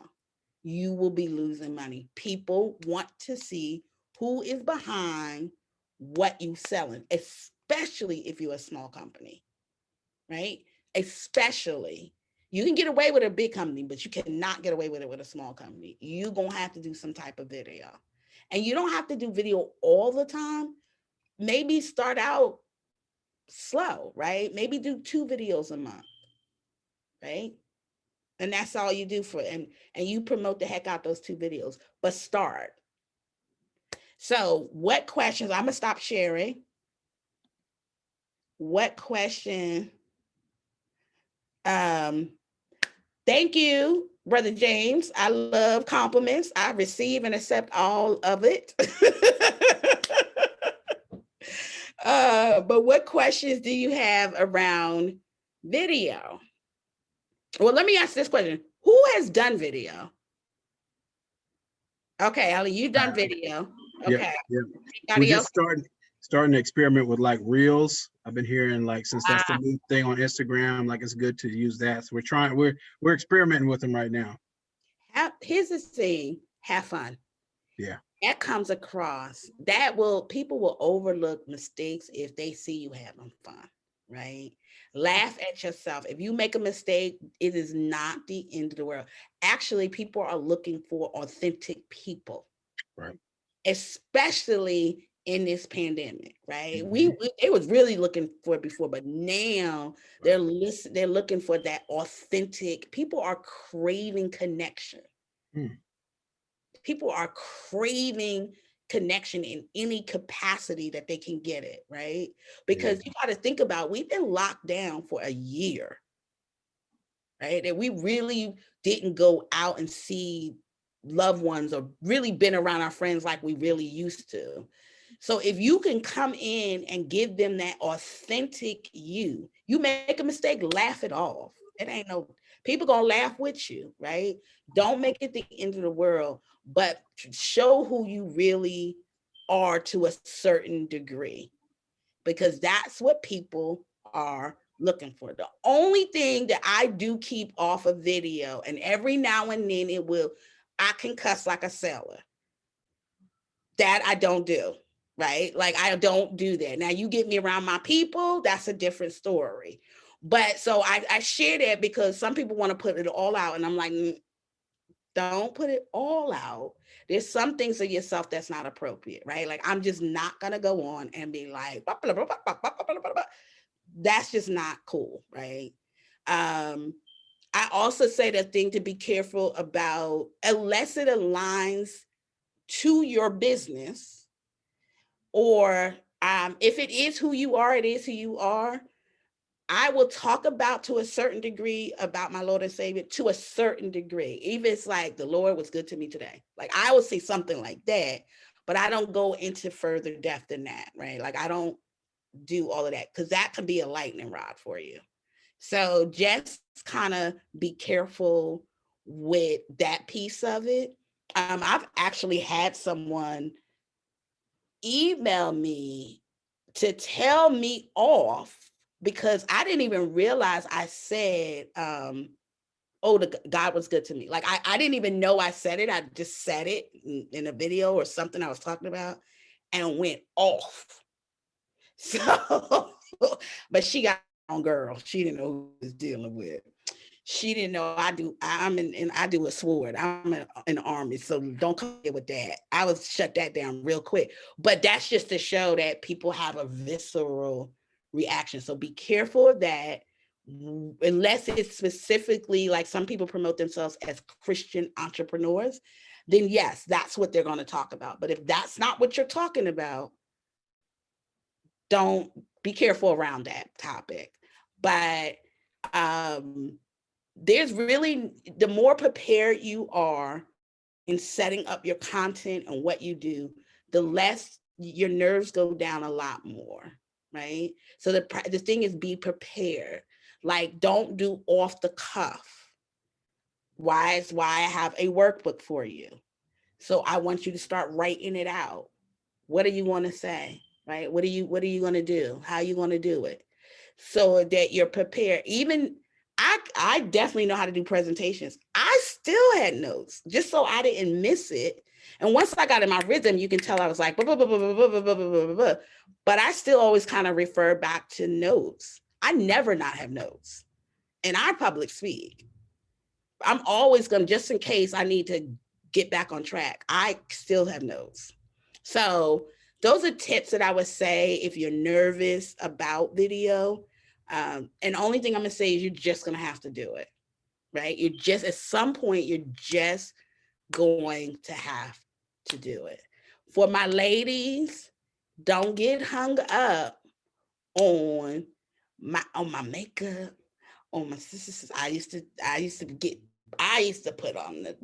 You will be losing money. People want to see who is behind what you're selling, especially if you're a small company, right? Especially, you can get away with a big company, but you cannot get away with it with a small company. You're going to have to do some type of video. And you don't have to do video all the time. Maybe start out slow, right? Maybe do 2 videos a month, right? And that's all you do and you promote the heck out those 2 videos, but start. So what questions, I'm going to stop sharing. What question? Thank you, Brother James. I love compliments. I receive and accept all of it. But what questions do you have around Video. Well, let me ask this question. Who has done video? Okay, Ellie, you've done video. Okay. Yeah. We're Anybody else? just starting to experiment with like reels. I've been hearing like, since that's the new thing on Instagram, like it's good to use that. So we're experimenting with them right now. Here's the thing, have fun. Yeah. That comes across, people will overlook mistakes if they see you having fun, right? Laugh at yourself. If you make a mistake, it is not the end of the world. Actually, people are looking for authentic people. Right. Especially in this pandemic, right? Mm-hmm. They was really looking for it before, but now they're looking for that authentic. People are craving connection. People are craving connection in any capacity that they can get it, right? Because you got to think about, we've been locked down for a year, right? And we really didn't go out and see loved ones or really been around our friends like we really used to. So if you can come in and give them that authentic you make a mistake, laugh it off. It ain't no, people gonna laugh with you, right? Don't make it the end of the world, but show who you really are to a certain degree, because that's what people are looking for. The only thing that I do keep off of video, and every now and then I can cuss like a sailor. That I don't do, right? Like I don't do that. Now you get me around my people, that's a different story. But so I share that because some people want to put it all out, and I'm like, don't put it all out. There's some things of yourself that's not appropriate, right? Like I'm just not gonna go on and be like, that's just not cool, right? I also say the thing to be careful about, unless it aligns to your business, or if it is who you are, it is who you are. I will talk about, to a certain degree, about my Lord and Savior to a certain degree. Even it's like, the Lord was good to me today. Like I will say something like that, but I don't go into further depth than that, right? Like I don't do all of that, because that can be a lightning rod for you. So just kind of be careful with that piece of it. I've actually had someone email me to tell me off because I didn't even realize I said, God was good to me. Like I didn't even know I said it. I just said it in a video or something I was talking about and went off. So, but she got on girl. She didn't know who was dealing with. She didn't know I do a sword. I'm in the army, so don't come here with that. I was shut that down real quick. But that's just to show that people have a visceral reaction. So be careful of that, unless it's specifically like some people promote themselves as Christian entrepreneurs, then yes, that's what they're going to talk about. But if that's not what you're talking about, don't be careful around that topic. But there's really, the more prepared you are in setting up your content and what you do, the less your nerves go down a lot more, right? So the thing is, be prepared. Like don't do off the cuff. Why I have a workbook for you. So I want you to start writing it out. What do you want to say? Right? What are you going to do? How are you going to do it? So that you're prepared. Even I definitely know how to do presentations. I still had notes just so I didn't miss it. And once I got in my rhythm, you can tell I was like, blah, blah, blah, blah, blah, blah, blah, blah, blah. But I still always kind of refer back to notes. I never not have notes. And I public speak. I'm always going to, just in case I need to get back on track, I still have notes. So those are tips that I would say if you're nervous about video. And the only thing I'm going to say is you're just going to have to do it, right? You're just, at some point, you're just going to have to do it. For my ladies, don't get hung up on my makeup, on my sisters. I used to put on the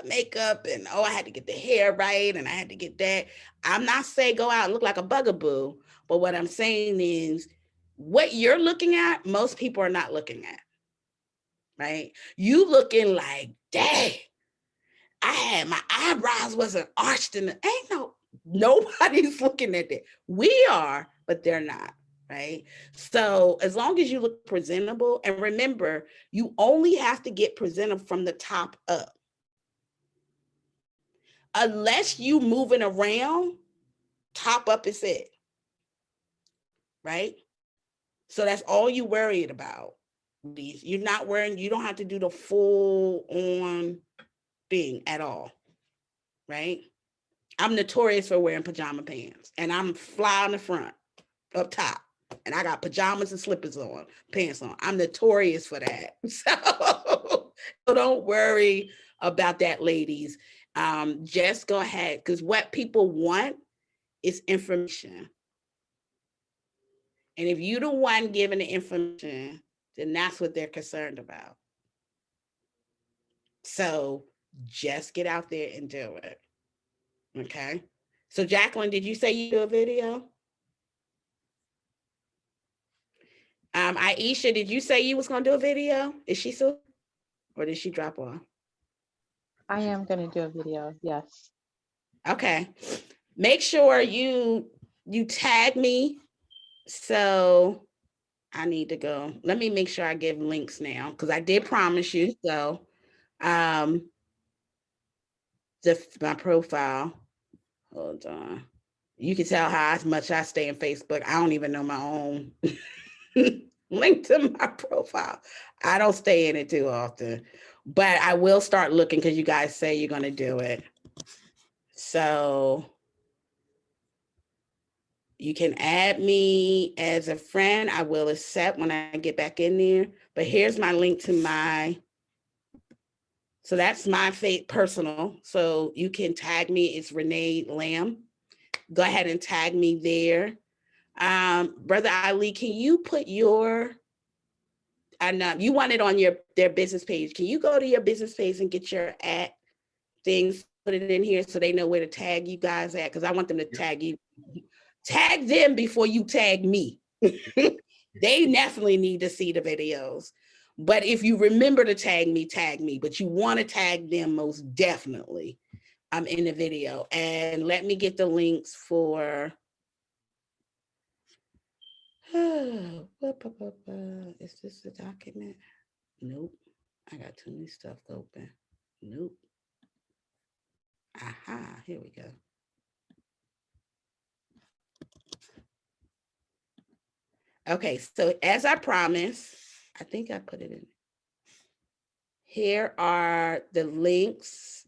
makeup and I had to get the hair right and I had to get that. I'm not saying go out and look like a bugaboo, but what I'm saying is what you're looking at, most people are not looking at, right? You looking like, dang, I had my eyebrows wasn't arched and nobody's looking at that. We are, but they're not, right? So as long as you look presentable, and remember, you only have to get presentable from the top up. Unless you moving around, top up is it, right? So that's all you worried about. You're not wearing, you don't have to do the full on thing at all, right? I'm notorious for wearing pajama pants, and I'm fly on the front, up top, and I got pajamas and slippers on, pants on. I'm notorious for that. So don't worry about that, ladies. Just go ahead, because what people want is information. And if you're the one giving the information, then that's what they're concerned about. So just get out there and do it. Okay. So Jacqueline, did you say you do a video? Aisha, did you say you was gonna do a video? Is she still, or did she drop off? I am gonna do a video, yes. Okay. Make sure you tag me. So I need to go. Let me make sure I give links now, because I did promise you. So my profile. Hold on. You can tell how much I stay in Facebook. I don't even know my own link to my profile. I don't stay in it too often, but I will start looking because you guys say you're going to do it. So you can add me as a friend. I will accept when I get back in there. But here's my link to my, so that's my personal. So you can tag me. It's Renee Lamb. Go ahead and tag me there. Brother Ali, can you put your, I know you want it on their business page. Can you go to your business page and get your at things, put it in here so they know where to tag you guys at? Because I want them to tag you. Tag them before you tag me. They definitely need to see the videos. But if you remember to tag me, but you want to tag them most definitely in the video. And let me get the links for, is this the document? Nope. I got too many stuff open. Nope. Aha, here we go. Okay, so as I promised, I think I put it in. Here are the links.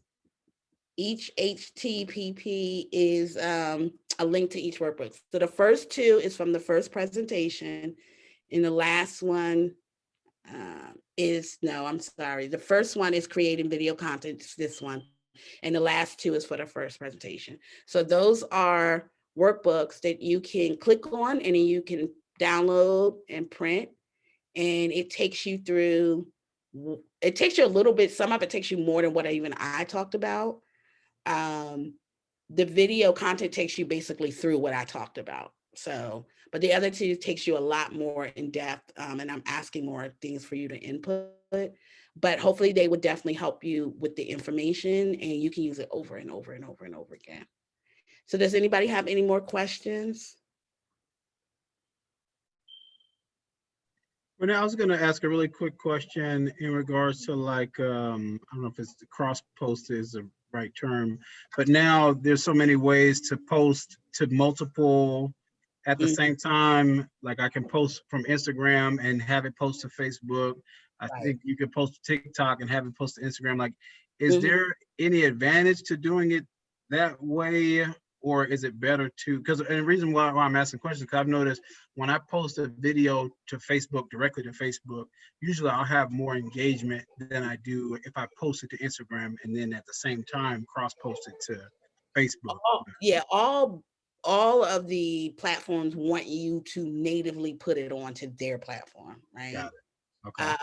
Each HTTP is a link to each workbook. So the first two is from the first presentation, and the last one I'm sorry. The first one is creating video content, it's this one. And the last two is for the first presentation. So those are workbooks that you can click on and then you can download and print. And it takes you through, it takes you a little bit, some of it takes you more than what I talked about. The video content takes you basically through what I talked about. So, but the other two takes you a lot more in depth, and I'm asking more things for you to input, but hopefully they would definitely help you with the information and you can use it over and over and over and over again. So does anybody have any more questions? Renee, I was going to ask a really quick question in regards to like, I don't know if it's the cross post is the right term, but now there's so many ways to post to multiple at the same time. Like I can post from Instagram and have it post to Facebook. I think you could post to TikTok and have it post to Instagram. Like, is there any advantage to doing it that way? Or is it better to, because the reason why I'm asking questions, because I've noticed when I post a video to Facebook, directly to Facebook, usually I'll have more engagement than I do if I post it to Instagram and then at the same time cross-post it to Facebook. Yeah, all of the platforms want you to natively put it onto their platform, right? Got it. Okay.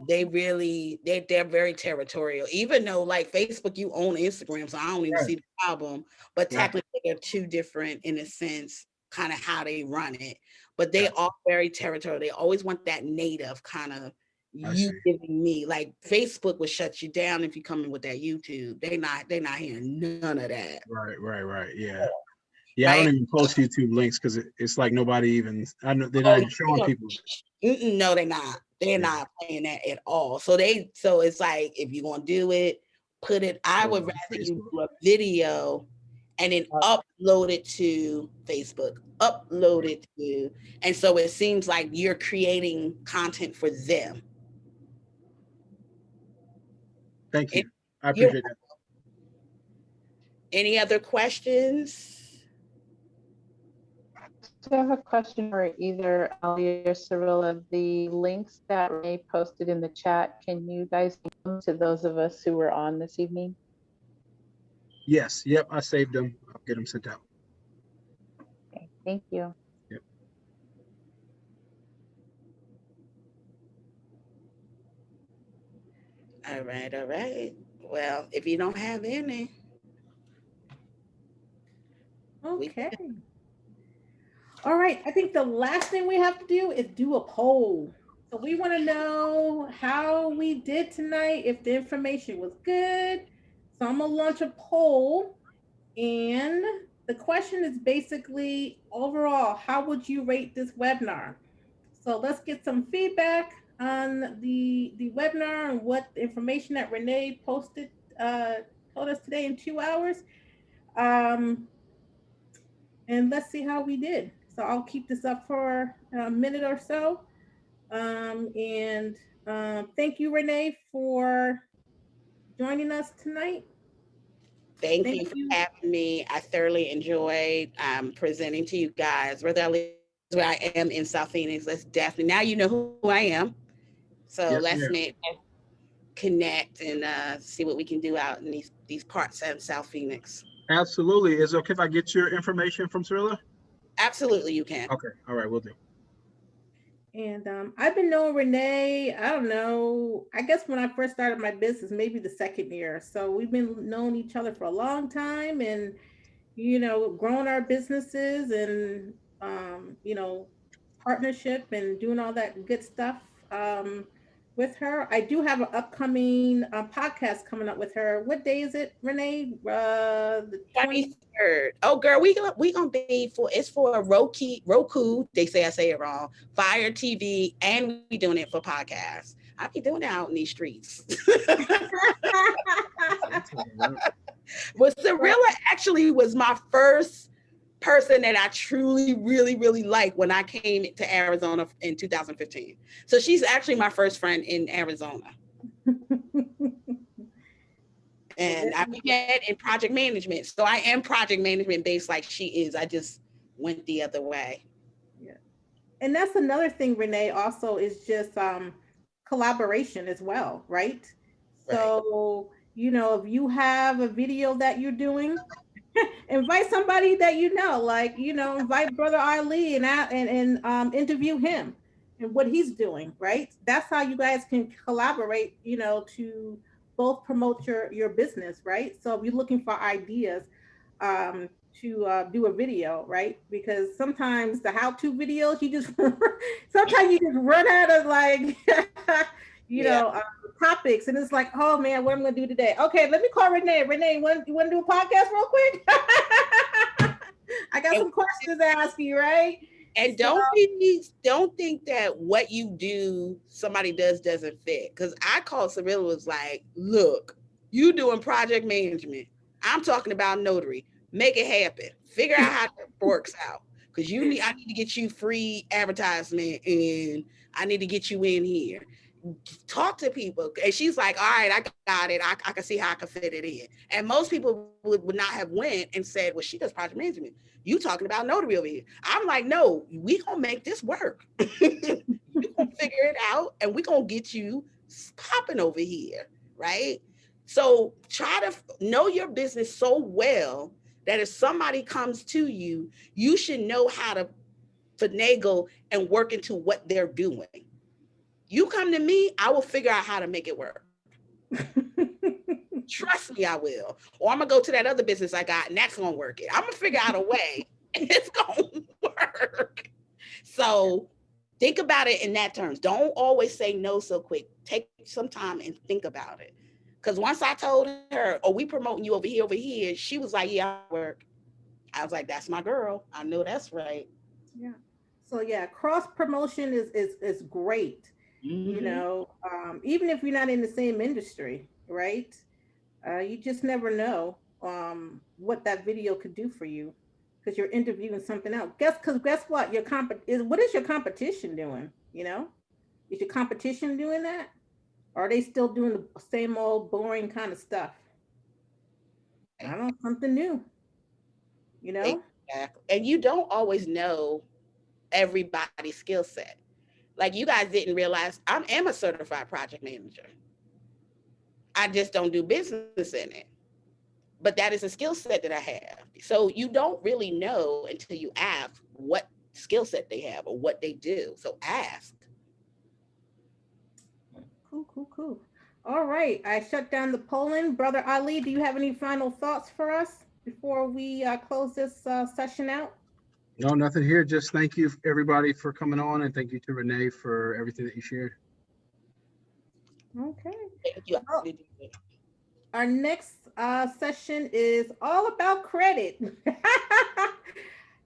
They're very territorial, even though like Facebook, you own Instagram, so I don't even see the problem, but technically they're two different in a sense kind of how they run it, but they are very territorial. They always want that native kind of you giving me, like Facebook will shut you down if you come in with that YouTube. They're not hearing none of that. Right. Yeah, I don't even post YouTube links because it's like nobody even, I know they're not even showing people. No, they're not. They're not playing that at all. So it's like, if you're gonna do it, put it. I would rather you do a video and then upload it to Facebook, and so it seems like you're creating content for them. Thank you. I appreciate that. Any other questions? I have a question for either Ali or Cirilla. The links that Renee posted in the chat, can you guys link them to those of us who were on this evening? Yes. Yep. I saved them. I'll get them sent out. Okay, thank you. Yep. All right. Well, if you don't have any. Okay. All right. I think the last thing we have to do is do a poll. So we want to know how we did tonight, if the information was good. So I'm going to launch a poll. And the question is basically, overall, how would you rate this webinar? So let's get some feedback on the webinar and what the information that Renee posted, told us today in 2 hours. And let's see how we did. So I'll keep this up for a minute or so. Thank you, Renee, for joining us tonight. Thank you for having me. I thoroughly enjoyed presenting to you guys. Whether I am in South Phoenix, let's definitely, now you know who I am. So let's connect and see what we can do out in these parts of South Phoenix. Absolutely. Is it okay if I get your information from Cirilla? Absolutely, you can. Okay. All right, we'll do. And I've been knowing Renee, I don't know, I guess when I first started my business, maybe the second year. So we've been knowing each other for a long time and, growing our businesses and, partnership and doing all that good stuff with her. I do have an upcoming podcast coming up with her. What day is it, Renee? The 23rd. Oh, girl, we gonna be it's for Roku. They say I say it wrong. Fire TV, and we doing it for podcasts. I be doing it out in these streets. Well, Cirilla actually was my first person that I truly, really, really liked when I came to Arizona in 2015. So she's actually my first friend in Arizona. And I met in project management. So I am project management based like she is. I just went the other way. Yeah. And that's another thing, Renee, also is just collaboration as well, right? So, if you have a video that you're doing, invite somebody that like, invite Brother Ali and interview him and what he's doing, right? That's how you guys can collaborate, to both promote your business, right? So if you're looking for ideas to do a video, right? Because sometimes the how-to videos, sometimes you just run out of like, topics, and it's like, oh man, what am I gonna do today? Okay, let me call Renee. Renee, you want to do a podcast real quick? I got some questions to ask you, right? And don't think that what you do, somebody doesn't fit. Because I called Cirilla, was like, look, you doing project management. I'm talking about notary. Make it happen. Figure out how it works out. Because I need to get you free advertisement, and I need to get you in here. Talk to people. And she's like, all right, I got it. I can see how I can fit it in. And most people would not have went and said, well, she does project management. You talking about notary over here. I'm like, no, we gonna make this work. You gonna figure it out, and we gonna get you popping over here, right? So try to know your business so well that if somebody comes to you, you should know how to finagle and work into what they're doing. You come to me, I will figure out how to make it work. Trust me, I will. Or I'm gonna go to that other business I got, and that's gonna work it. I'm gonna figure out a way, and it's gonna work. So think about it in that terms. Don't always say no so quick. Take some time and think about it. Because once I told her, oh, we promoting you over here, she was like, yeah, I work. I was like, that's my girl. I know that's right. Yeah. So yeah, cross promotion is great. You Mm-hmm. know, even if you're not in the same industry, right? You just never know what that video could do for you because you're interviewing something else. Guess what? What is your competition doing? You know, is your competition doing that? Or are they still doing the same old boring kind of stuff? I don't know, something new, you know? Exactly. And you don't always know everybody's skill set. Like you guys didn't realize I am a certified project manager. I just don't do business in it. But that is a skill set that I have. So you don't really know until you ask what skill set they have or what they do. So ask. Cool. All right, I shut down the polling. Brother Ali, do you have any final thoughts for us before we close this session out? No, nothing here. Just thank you everybody for coming on, and thank you to Renee for everything that you shared. Okay. Thank you. Well, our next session is all about credit.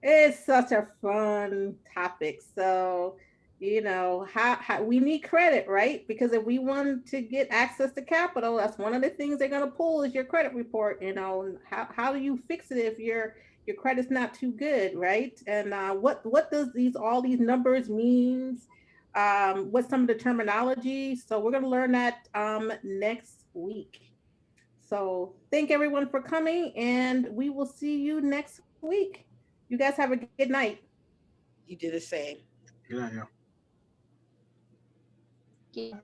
It's such a fun topic. So, you know, how we need credit, right? Because if we want to get access to capital, that's one of the things they're going to pull is your credit report. You know, how do you fix it if your credit's not too good, right? And what does all these numbers means? What's some of the terminology? So we're going to learn that next week. So thank everyone for coming, and we will see you next week. You guys have a good night. You do the same. Good night, y'all. Yeah.